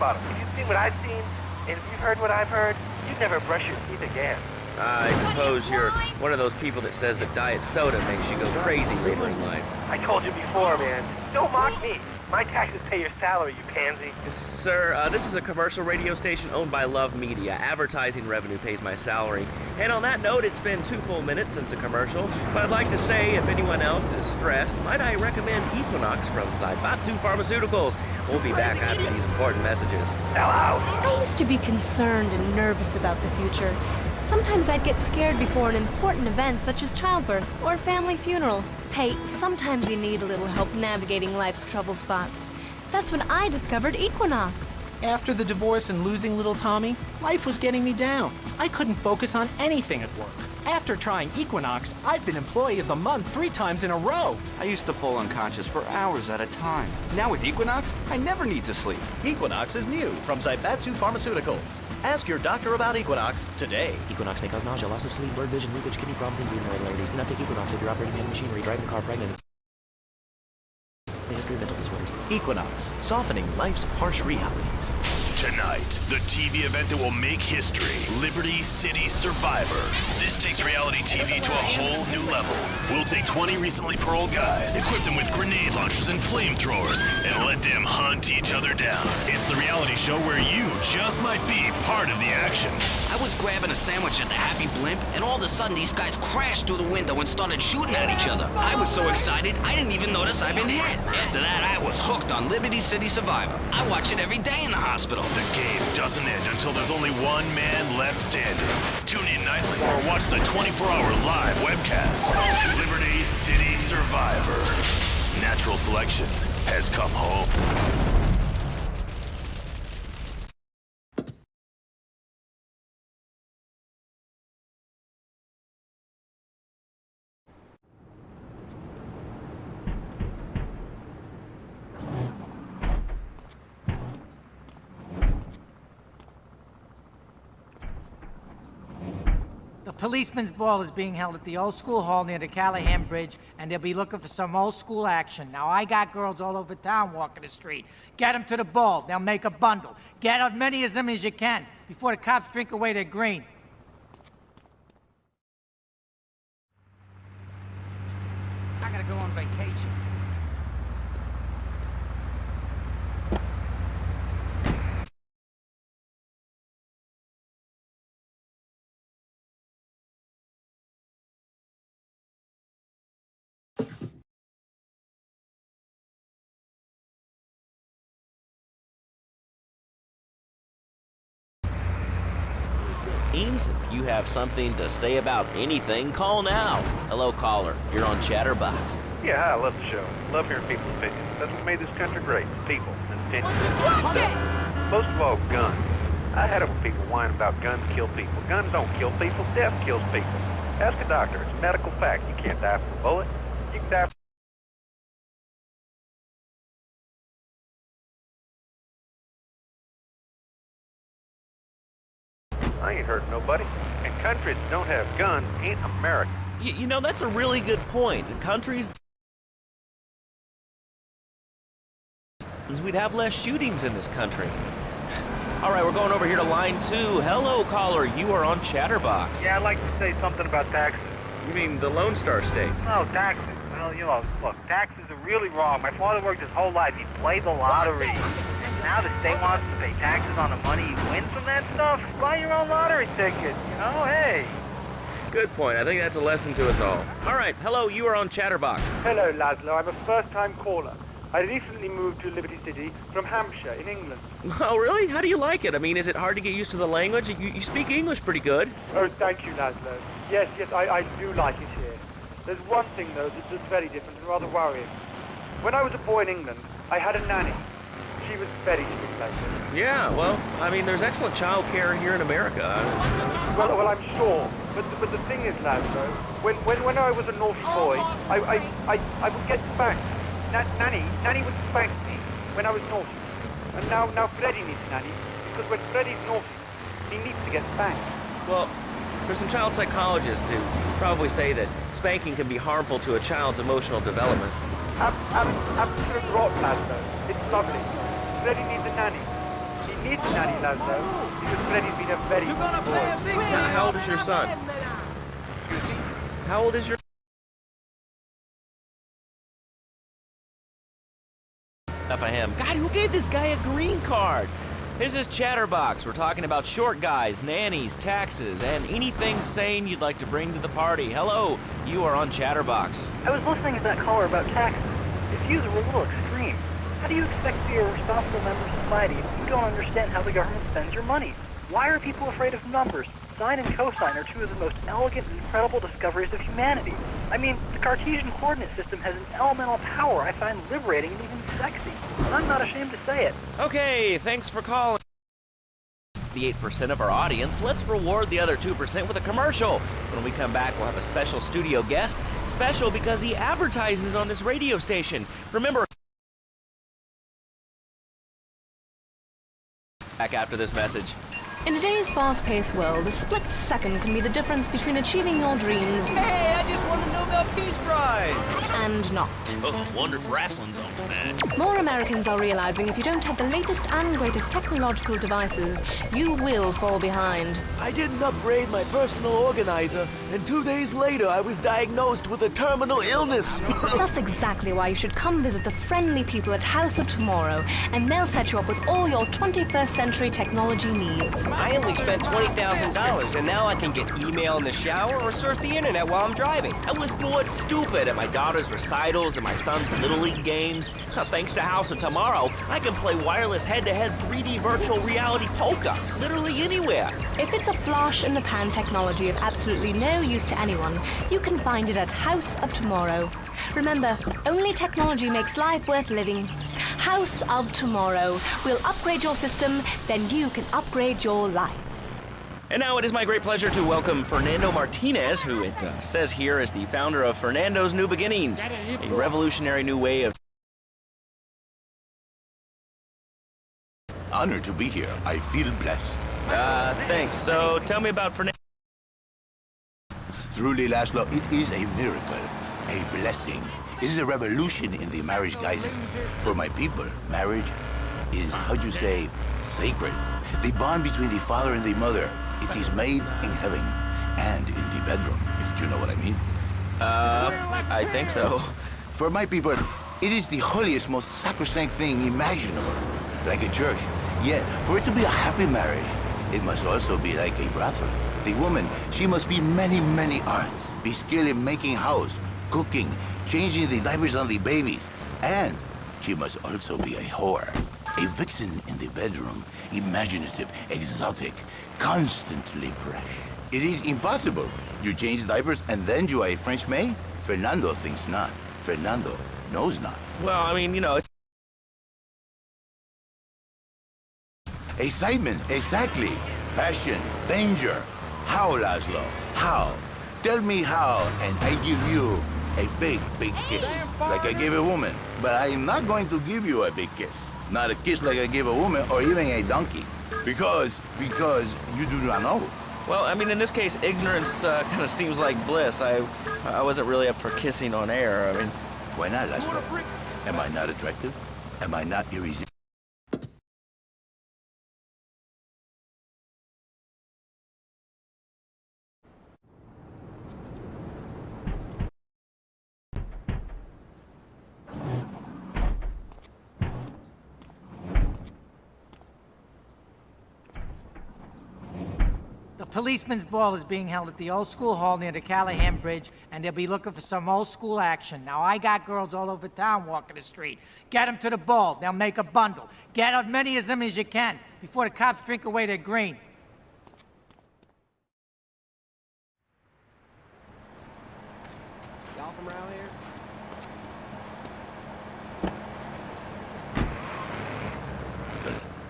about him. If you've seen what I've seen, and if you've heard what I've heard, you'd never brush your teeth again. I suppose you're one of those people that says that diet soda makes you go crazy later in life. I told you before, man. Don't mock me. My taxes pay your salary, you pansy. Sir, this is a commercial radio station owned by Love Media. Advertising revenue pays my salary. And on that note, it's been 2 full minutes since a commercial, but I'd like to say if anyone else is stressed, might I recommend Equinox from Zaibatsu Pharmaceuticals. We'll be back after these important messages. Hello. I used to be concerned and nervous about the future. Sometimes I'd get scared before an important event such as childbirth or a family funeral. Hey, sometimes you need a little help navigating life's trouble spots. That's when I discovered Equinox. After the divorce and losing little Tommy, life was getting me down. I couldn't focus on anything at work. After trying Equinox, I've been Employee of the Month 3 times in a row. I used to fall unconscious for hours at a time. Now with Equinox, I never need to sleep. Equinox is new from Zaibatsu Pharmaceuticals. Ask your doctor about Equinox today. Equinox may cause nausea, loss of sleep, blurred vision, leakage, kidney problems, and breathing irregularities. Do not take Equinox if you're operating heavy machinery, driving a car, pregnant. History of mental disorders. Equinox, softening life's harsh realities. Tonight, the TV event that will make history, Liberty City Survivor. This takes reality TV to a whole new level. We'll take 20 recently paroled guys, equip them with grenade launchers and flamethrowers, and let them hunt each other down. It's the reality show where you just might be part of the action. I was grabbing a sandwich at the Happy Blimp, and all of a sudden these guys crashed through the window and started shooting at each other. I was so excited, I didn't even notice I'd been hit. After that, I was hooked on Liberty City Survivor. I watch it every day in the hospital. The game doesn't end until there's only one man left standing. Tune in nightly or watch the 24-hour live webcast. Liberty City Survivor. Natural selection has come home. The policeman's ball is being held at the old school hall near the Callahan Bridge, and they'll be looking for some old school action. Now, I got girls all over town walking the street. Get them to the ball. They'll make a bundle. Get as many of them as you can before the cops drink away their green. I gotta go on vacation. If you have something to say about anything, call now. Hello, caller. You're on Chatterbox. Yeah, I love the show. Love hearing people's opinions. That's what made this country great. People and opinions. Most of all, guns. I had it when people whine about guns kill people. Guns don't kill people. Death kills people. Ask a doctor. It's a medical fact. You can't die from a bullet. You can die from... I ain't hurting nobody. And countries that don't have guns ain't America. You know, that's a really good point. The countries... we'd have less shootings in this country. All right, we're going over here to line 2. Hello, caller. You are on Chatterbox. Yeah, I'd like to say something about taxes. You mean the Lone Star State? No, taxes. Well, you know, look, taxes are really wrong. My father worked his whole life. He played the lottery. Now the state wants to pay taxes on the money you win from that stuff. Buy your own lottery ticket, you know? Hey. Good point. I think that's a lesson to us all. All right, hello, you are on Chatterbox. Hello, Laszlo. I'm a first-time caller. I recently moved to Liberty City from Hampshire in England. Oh, really? How do you like it? I mean, is it hard to get used to the language? You speak English pretty good. Oh, thank you, Laszlo. Yes, I do like it here. There's one thing, though, that's very different and rather worrying. When I was a boy in England, I had a nanny. She was very strict like this. Yeah, well, I mean, there's excellent child care here in America. Well, I'm sure. But the thing is, Laszlo, when I was a naughty boy, I would get spanked. Nanny would spank me when I was naughty. And now Freddy needs Nanny, because when Freddy's naughty, he needs to get spanked. Well, there's some child psychologists who probably say that spanking can be harmful to a child's emotional development. Absolute rot, Laszlo. It's lovely. Freddy needs a nanny. He meet Nanny, Laszlo. Because Freddy's been a very good boy. How old is your son? How old is your... Enough of him. God, who gave this guy a green card? This is Chatterbox. We're talking about short guys, nannies, taxes, and anything sane you'd like to bring to the party. Hello, you are on Chatterbox. I was listening to that caller about taxes. His views were a little extreme. How do you expect to be a responsible member of society if you don't understand how the government spends your money? Why are people afraid of numbers? Sine and cosine are two of the most elegant and incredible discoveries of humanity. I mean, the Cartesian coordinate system has an elemental power I find liberating and even sexy. And I'm not ashamed to say it. Okay, thanks for calling. The 8% of our audience, let's reward the other 2% with a commercial. When we come back, we'll have a special studio guest. Special because he advertises on this radio station. Remember, back after this message. In today's fast-paced world, a split second can be the difference between achieving your dreams... Hey, I just won the Nobel Peace Prize! ...and not. Oh, wonder if wrestling's on tonight. More Americans are realizing if you don't have the latest and greatest technological devices, you will fall behind. I didn't upgrade my personal organizer, and 2 days later I was diagnosed with a terminal illness. That's exactly why you should come visit the friendly people at House of Tomorrow, and they'll set you up with all your 21st century technology needs. I only spent $20,000, and now I can get email in the shower or surf the internet while I'm driving. I was bored stupid at my daughter's recitals and my son's Little League games. Thanks to House of Tomorrow, I can play wireless head-to-head 3D virtual reality poker, literally anywhere. If it's a flash-in-the-pan technology of absolutely no use to anyone, you can find it at House of Tomorrow. Remember, only technology makes life worth living. House of Tomorrow. We'll upgrade your system, then you can upgrade your life. And now it is my great pleasure to welcome Fernando Martinez, who it says here is the founder of Fernando's New Beginnings, a revolutionary new way of... Honored to be here. I feel blessed. Thanks. So tell me about Fernando. Truly, Laszlo, it is a miracle, a blessing. It is a revolution in the marriage guidance. For my people, marriage is, how'd you say, sacred. The bond between the father and the mother, it is made in heaven and in the bedroom, if you know what I mean. I think so. For my people, it is the holiest, most sacrosanct thing imaginable, like a church. Yet, for it to be a happy marriage, it must also be like a brothel. The woman, she must be many, many arts. Be skilled in making house, cooking, changing the diapers on the babies. And she must also be a whore. A vixen in the bedroom, imaginative, exotic, constantly fresh. It is impossible. You change diapers and then you are a French maid? Fernando thinks not. Fernando knows not. Well, I mean, you know, it's... Excitement, exactly. Passion, danger. How, Laszlo? How? Tell me how, and I give you a big, big kiss. Like I gave a woman. But I am not going to give you a big kiss. Not a kiss like I gave a woman or even a donkey. Because you do not know. Well, I mean, in this case, ignorance kind of seems like bliss. I wasn't really up for kissing on air. I mean... Why not, Laszlo? Am I not attractive? Am I not irresistible? The policeman's ball is being held at the old school hall near the Callahan Bridge, and they'll be looking for some old school action. Now, I got girls all over town walking the street. Get them to the ball. They'll make a bundle. Get as many of them as you can before the cops drink away their green. Y'all from around here?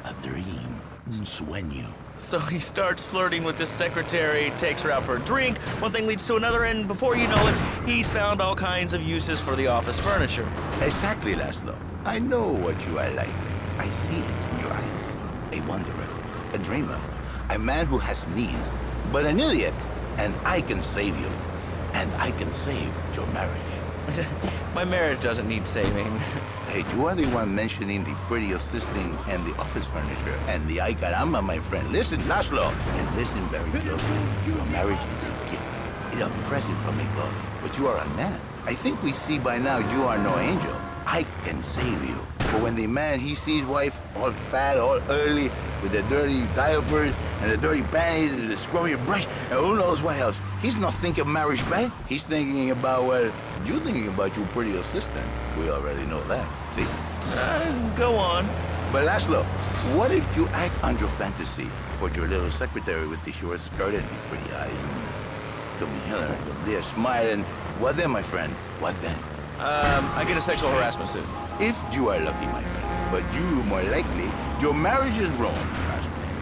A dream. Sueño. So he starts flirting with this secretary, takes her out for a drink, one thing leads to another, and before you know it, he's found all kinds of uses for the office furniture. Exactly, Laszlo. I know what you are like. I see it in your eyes. A wanderer, a dreamer, a man who has needs, but an idiot. And I can save you. And I can save your marriage. My marriage doesn't need saving. Hey, you are the one mentioning the pretty assistant and the office furniture and the ay caramba, my friend. Listen, Laszlo, and listen very closely. Your marriage is a gift. It's a present from above. But you are a man. I think we see by now you are no angel. I can save you. But when the man, he sees wife all fat, all early, with the dirty diapers and the dirty panties and the scrubby brush, and who knows what else, he's not thinking marriage back. He's thinking about, well, you're thinking about your pretty assistant. We already know that. See? Go on. But Laszlo, what if you act on your fantasy for your little secretary with the short skirt and the pretty eyes? Come here, they're smiling. What then, my friend? What then? I get a sexual harassment suit. If you are lucky, my friend. But you, more likely, your marriage is ruined.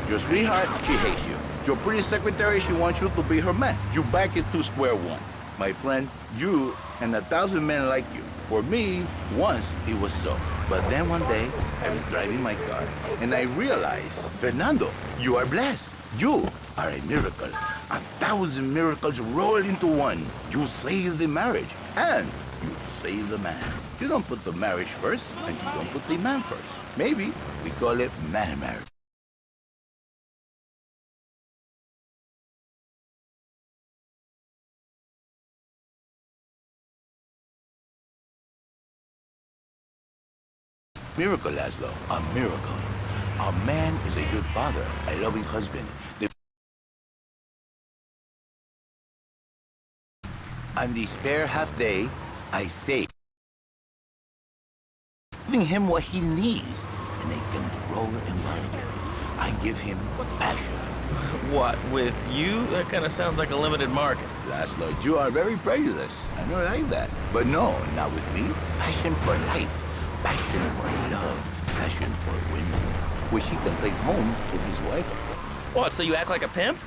Your sweetheart, she hates you. Your pretty secretary, she wants you to be her man. You back it to square one. My friend, you and 1,000 men like you. For me, once it was so. But then one day, I was driving my car, and I realized, Fernando, you are blessed. You are a miracle. 1,000 miracles roll into one. You save the marriage, and you save the man. You don't put the marriage first, and you don't put the man first. Maybe we call it man marriage. Miracle, Laszlo, a miracle. A man is a good father, a loving husband. On the spare half day, I say, giving him what he needs in a controlled environment. I give him passion. What, with you? That kind of sounds like a limited market. Laszlo, you are very prejudiced. I don't like that. But no, not with me. Passion for life. Passion for love. Passion for women. Which he can take home to his wife. What, so you act like a pimp?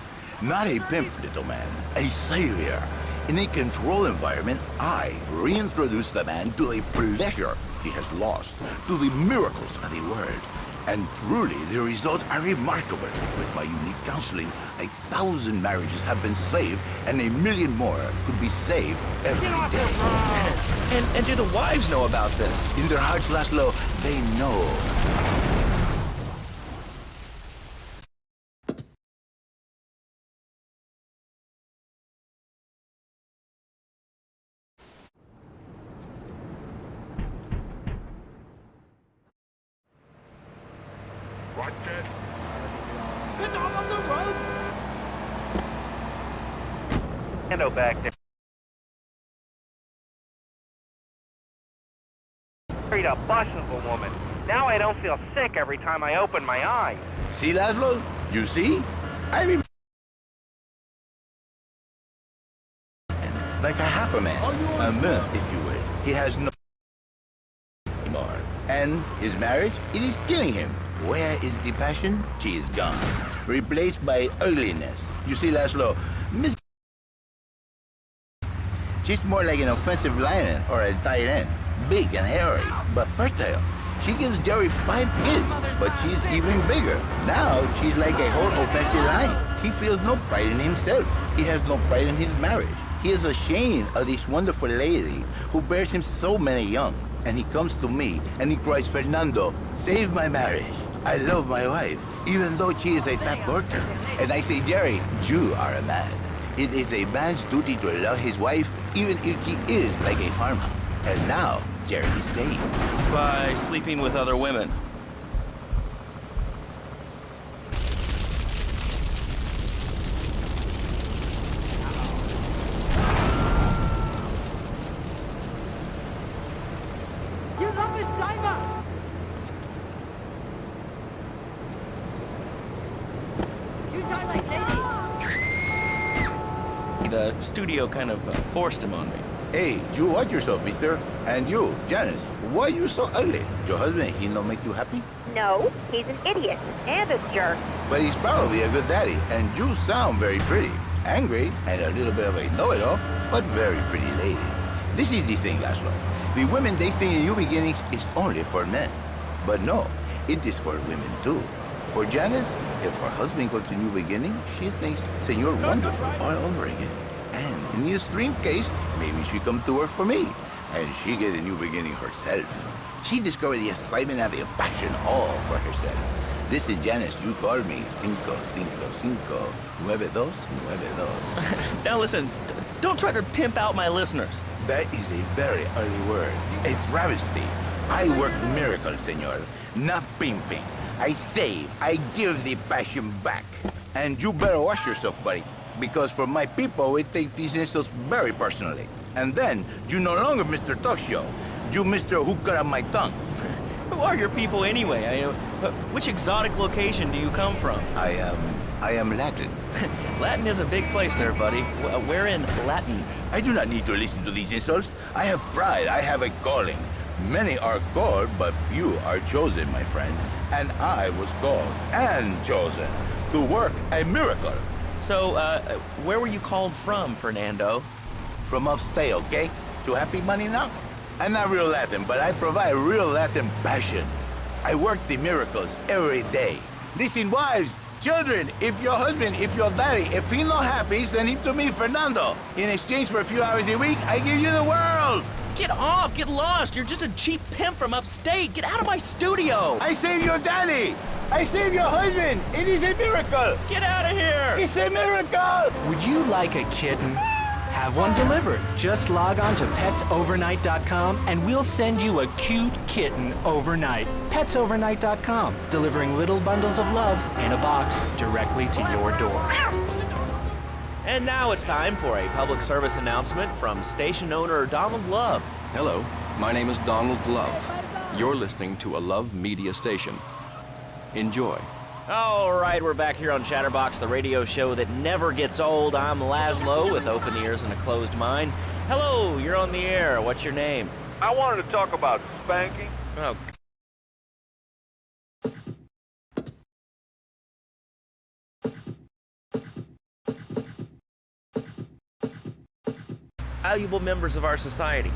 Not a pimp, little man. A savior. In a controlled environment, I reintroduce the man to the pleasure he has lost, to the miracles of the world. And truly, the results are remarkable. With my unique counseling, 1,000 marriages have been saved, and 1,000,000 more could be saved every day. And do the wives know about this? In their hearts, Laszlo, they know. Back there. Married a bus of a woman. Now I don't feel sick every time I open my eyes. See, Laszlo? You see? I mean, like a half a man. A man, if you will. He has no anymore. And his marriage, it is killing him. Where is the passion? She is gone. Replaced by ugliness. You see, Laszlo, Miss she's more like an offensive lineman or a tight end. Big and hairy, but fertile. She gives Jerry 5 kids, but she's even bigger. Now, she's like a whole offensive line. He feels no pride in himself. He has no pride in his marriage. He is ashamed of this wonderful lady who bears him so many young. And he comes to me and he cries, Fernando, save my marriage. I love my wife, even though she is a fat worker. And I say, Jerry, you are a man. It is a man's duty to love his wife, even if she is like a farmer. And now, Jerry is saved. By sleeping with other women. You rubbish driver! You die like lady! The studio kind of forced him on me. Hey, you watch yourself, mister. And you, Janice, why are you so ugly? Your husband, he don't make you happy? No, he's an idiot and a jerk. But he's probably a good daddy, and you sound very pretty. Angry, and a little bit of a know-it-all, but very pretty lady. This is the thing, Laszlo. The women, they think new beginnings is only for men. But no, it is for women too. For Janice, if her husband goes to new beginning, she thinks Senor Wonderful all over again. And in the extreme case, maybe she comes to work for me. And she get a new beginning herself. She discovered the excitement and the passion all for herself. This is Janice. You call me 555 9292. Now listen, don't try to pimp out my listeners. That is a very early word. A travesty. I work miracles, senor. Not pimping. I save. I give the passion back. And you better watch yourself, buddy. Because for my people, we take these insults very personally. And then, you no longer Mr. Talk Show. You Mr. Who Cut Out My Tongue. Who are your people anyway? Which exotic location do you come from? I am Latin. Latin is a big place there, buddy. Where in Latin? I do not need to listen to these insults. I have pride. I have a calling. Many are called, but few are chosen, my friend. And I was called and chosen to work a miracle. So, where were you called from, Fernando? From upstate, okay? To happy money now? I'm not real Latin, but I provide real Latin passion. I work the miracles every day. Listen, wives, children, if your husband, if your daddy, if he's not happy, send him to me, Fernando. In exchange for a few hours a week, I give you the world. Get off! Get lost! You're just a cheap pimp from upstate! Get out of my studio! I saved your daddy! I saved your husband! It is a miracle! Get out of here! It's a miracle! Would you like a kitten? Have one delivered. Just log on to petsovernight.com and we'll send you a cute kitten overnight. Petsovernight.com, delivering little bundles of love in a box directly to your door. And now it's time for a public service announcement from station owner Donald Love. Hello, my name is Donald Love. You're listening to a Love Media station. Enjoy. All right, we're back here on Chatterbox, the radio show that never gets old. I'm Laszlo with open ears and a closed mind. Hello, you're on the air. What's your name? I wanted to talk about spanking. Oh, valuable members of our society.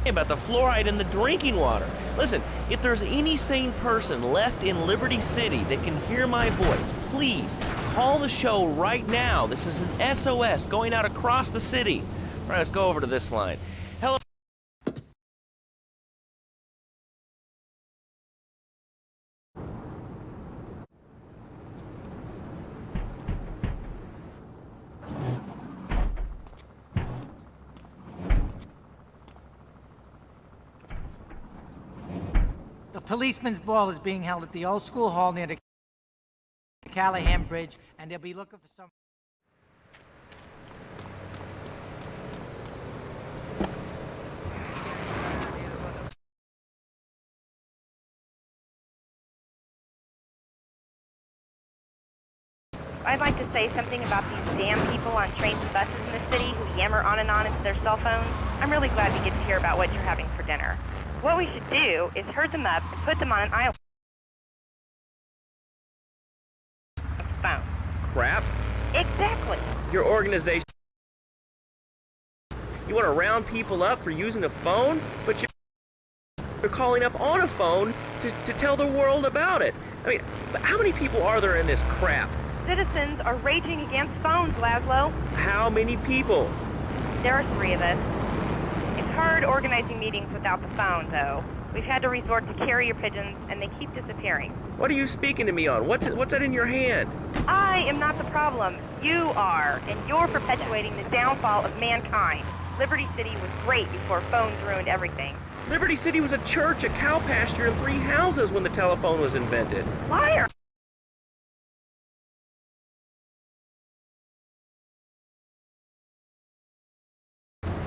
About the fluoride in the drinking water. Listen, if there's any sane person left in Liberty City that can hear my voice, please call the show right now. This is an SOS going out across the city. All right, let's go over to this line. Hello. The policeman's ball is being held at the old school hall near the Callahan Bridge, and they'll be looking for some... I'd like to say something about these damn people on trains and buses in the city who yammer on and on into their cell phones. I'm really glad we get to hear about what you're having for dinner. What we should do is herd them up and put them on an island. Phone. Crap. Exactly. Your organization. You want to round people up for using a phone, but you're calling up on a phone to tell the world about it. I mean, how many people are there in this crap? Citizens are raging against phones, Laszlo. How many people? There are 3 of us. It's hard organizing meetings without the phone, though. We've had to resort to carrier pigeons, and they keep disappearing. What are you speaking to me on? What's that in your hand? I am not the problem. You are, and you're perpetuating the downfall of mankind. Liberty City was great before phones ruined everything. Liberty City was a church, a cow pasture, and 3 houses when the telephone was invented. Liar!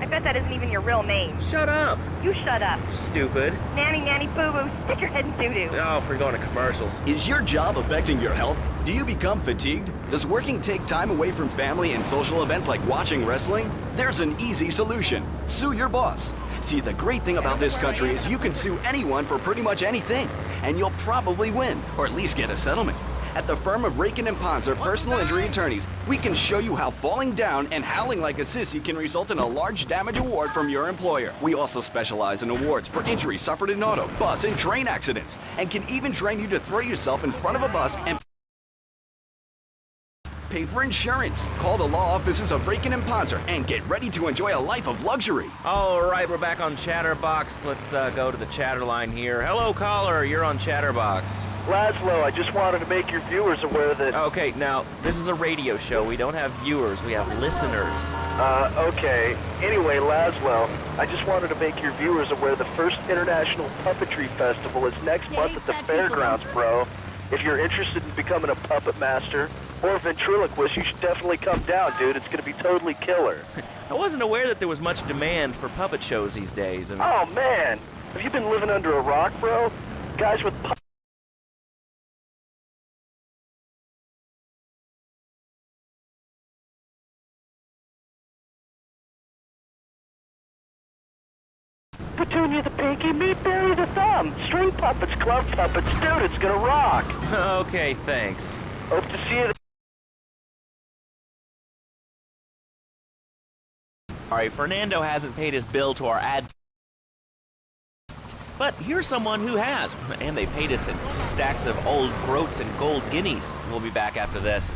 I bet that isn't even your real name. Shut up. You shut up. Stupid. Nanny, nanny, boo-boo, stick your head in doo-doo. Oh, we're going to commercials. Is your job affecting your health? Do you become fatigued? Does working take time away from family and social events like watching wrestling? There's an easy solution. Sue your boss. See, the great thing about this country is you can sue anyone for pretty much anything, and you'll probably win, or at least get a settlement. At the firm of Rakin & Ponzer Personal Injury Attorneys, we can show you how falling down and howling like a sissy can result in a large damage award from your employer. We also specialize in awards for injuries suffered in auto, bus, and train accidents, and can even train you to throw yourself in front of a bus and pay for insurance. Call the law offices of Rakin & Ponzer and get ready to enjoy a life of luxury. All right, we're back on Chatterbox. Let's go to the chatter line here. Hello, caller. You're on Chatterbox. Laszlo, I just wanted to make your viewers aware that... Okay, now, this is a radio show. We don't have viewers. We have listeners. Okay. Anyway, Laszlo, I just wanted to make your viewers aware the first International Puppetry Festival is next month at the fairgrounds, bro. If you're interested in becoming a puppet master or a ventriloquist, you should definitely come down, dude. It's going to be totally killer. I wasn't aware that there was much demand for puppet shows these days. I mean... Oh, man. Have you been living under a rock, bro? Guys with Petunia the Pinky, Meat Barry the Thumb, string puppets, glove puppets, dude, it's gonna rock. Okay, thanks. Hope to see you. All right, Fernando hasn't paid his bill to our ad. But here's someone who has, and they paid us in stacks of old groats and gold guineas. We'll be back after this.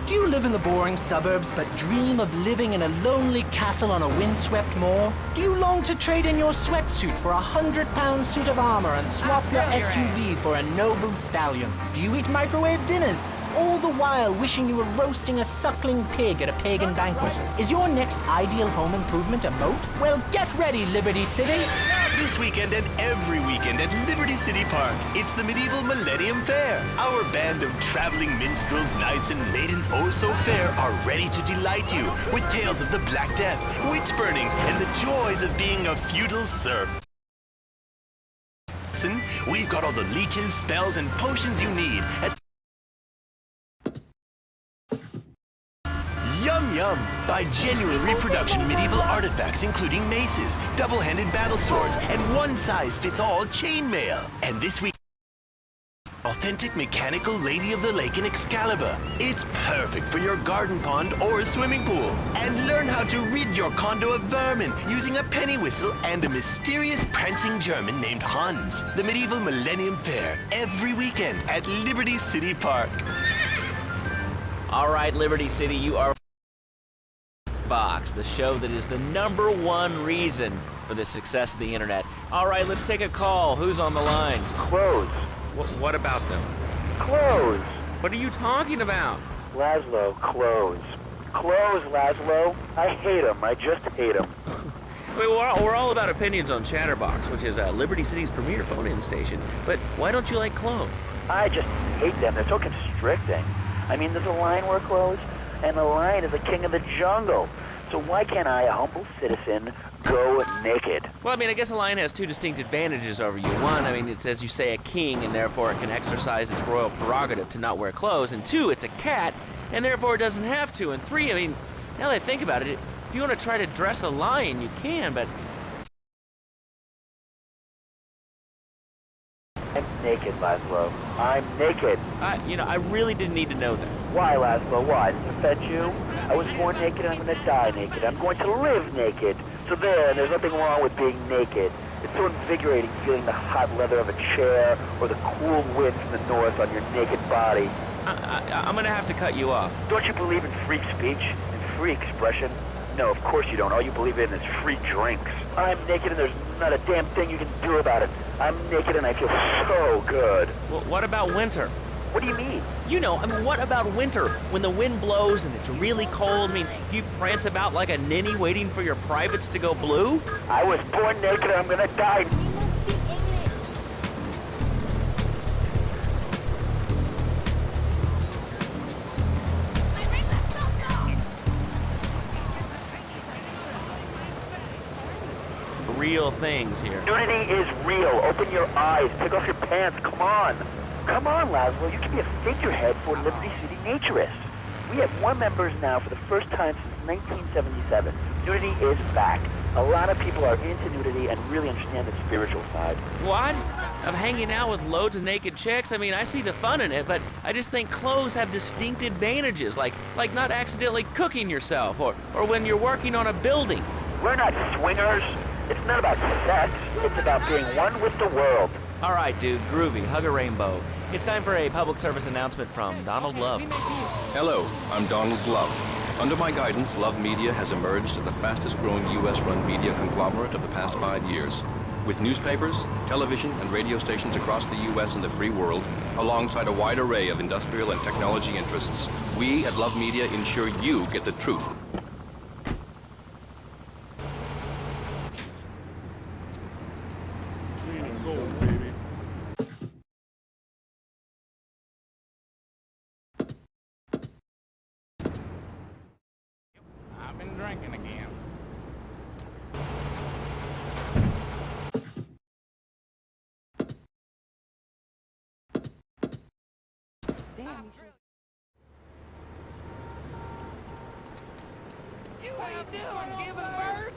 Do you live in the boring suburbs but dream of living in a lonely castle on a windswept moor? Do you long to trade in your sweatsuit for a 100-pound suit of armor and swap your SUV for a noble stallion? Do you eat microwave dinners, all the while wishing you were roasting a suckling pig at a pagan banquet? Is your next ideal home improvement a moat? Well, get ready, Liberty City! This weekend and every weekend at Liberty City Park, it's the Medieval Millennium Fair. Our band of traveling minstrels, knights, and maidens oh so fair are ready to delight you with tales of the Black Death, witch burnings, and the joys of being a feudal serf. Listen, we've got all the leeches, spells, and potions you need at Yum Yum! Buy genuine reproduction medieval artifacts including maces, double-handed battle swords, and one-size-fits-all chainmail. And this week, authentic mechanical Lady of the Lake in Excalibur. It's perfect for your garden pond or swimming pool. And learn how to rid your condo of vermin using a penny whistle and a mysterious prancing German named Hans. The Medieval Millennium Fair, every weekend at Liberty City Park. All right, Liberty City, you are Box, the show that is the #1 reason for the success of the internet. All right, let's take a call. Who's on the line? Clothes. What about them? Clothes. What are you talking about? Laszlo, clothes. Clothes, Laszlo. I hate them. I just hate them. We're all about opinions on Chatterbox, which is Liberty City's premier phone-in station. But why don't you like clothes? I just hate them. They're so constricting. I mean, there's a line where clothes, and the lion is the king of the jungle. So why can't I, a humble citizen, go naked? Well, I mean, I guess a lion has two distinct advantages over you. One, I mean, it's, as you say, a king, and therefore it can exercise its royal prerogative to not wear clothes. And two, it's a cat, and therefore it doesn't have to. And three, I mean, now that I think about it, if you want to try to dress a lion, you can, but... I'm naked, Laszlo. I'm naked. I really didn't need to know that. Why, Laszlo? Why? Does it offend you? I was born naked, I'm going to die naked. I'm going to live naked. So there's nothing wrong with being naked. It's so invigorating feeling the hot leather of a chair or the cool wind from the north on your naked body. I'm going to have to cut you off. Don't you believe in free speech and free expression? No, of course you don't. All you believe in is free drinks. I'm naked and there's not a damn thing you can do about it. I'm naked and I feel so good. Well, what about winter? What do you mean? You know, I mean, what about winter? When the wind blows and it's really cold, I mean, you prance about like a ninny waiting for your privates to go blue? I was born naked and I'm gonna die. Real things here. Nudity is real. Open your eyes. Take off your pants. Come on. Come on, Laszlo. You can be a figurehead for Liberty City Naturists. We have more members now for the first time since 1977. Nudity is back. A lot of people are into nudity and really understand the spiritual side. What? Of hanging out with loads of naked chicks? I mean, I see the fun in it, but I just think clothes have distinct advantages, like not accidentally cooking yourself, or when you're working on a building. We're not swingers. It's not about sex. It's about being one with the world. All right, dude, groovy, hug a rainbow. It's time for a public service announcement from Donald Love. Hello, I'm Donald Love. Under my guidance, Love Media has emerged as the fastest-growing U.S.-run media conglomerate of the past 5 years. With newspapers, television, and radio stations across the U.S. and the free world, alongside a wide array of industrial and technology interests, we at Love Media ensure you get the truth. I've been drinking again. You ain't doing giving birth?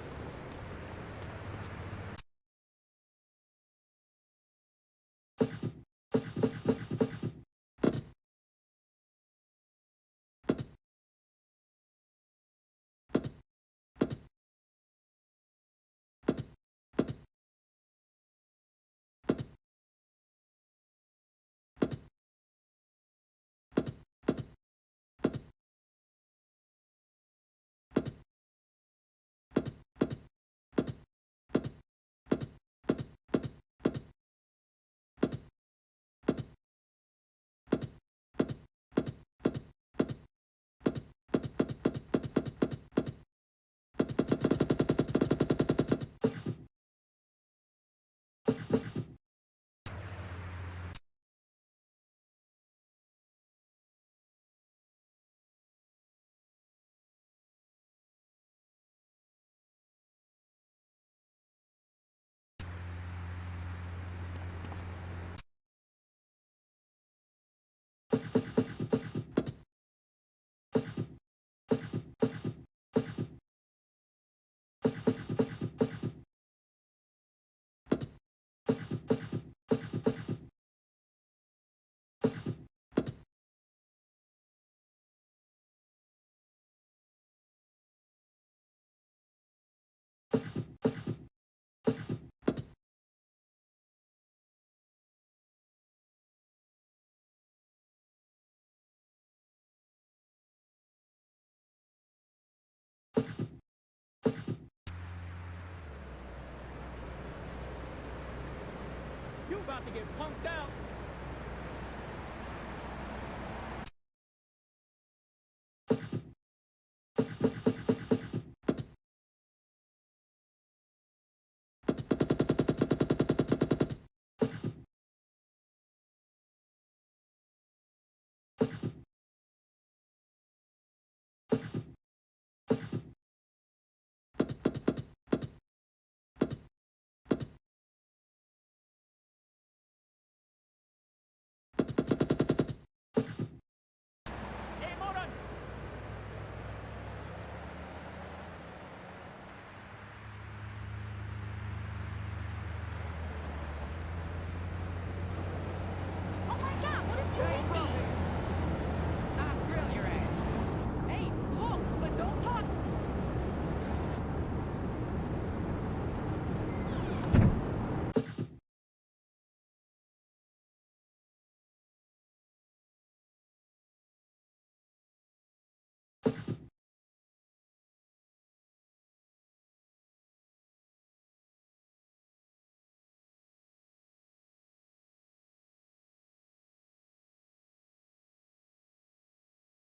You about to get punked out.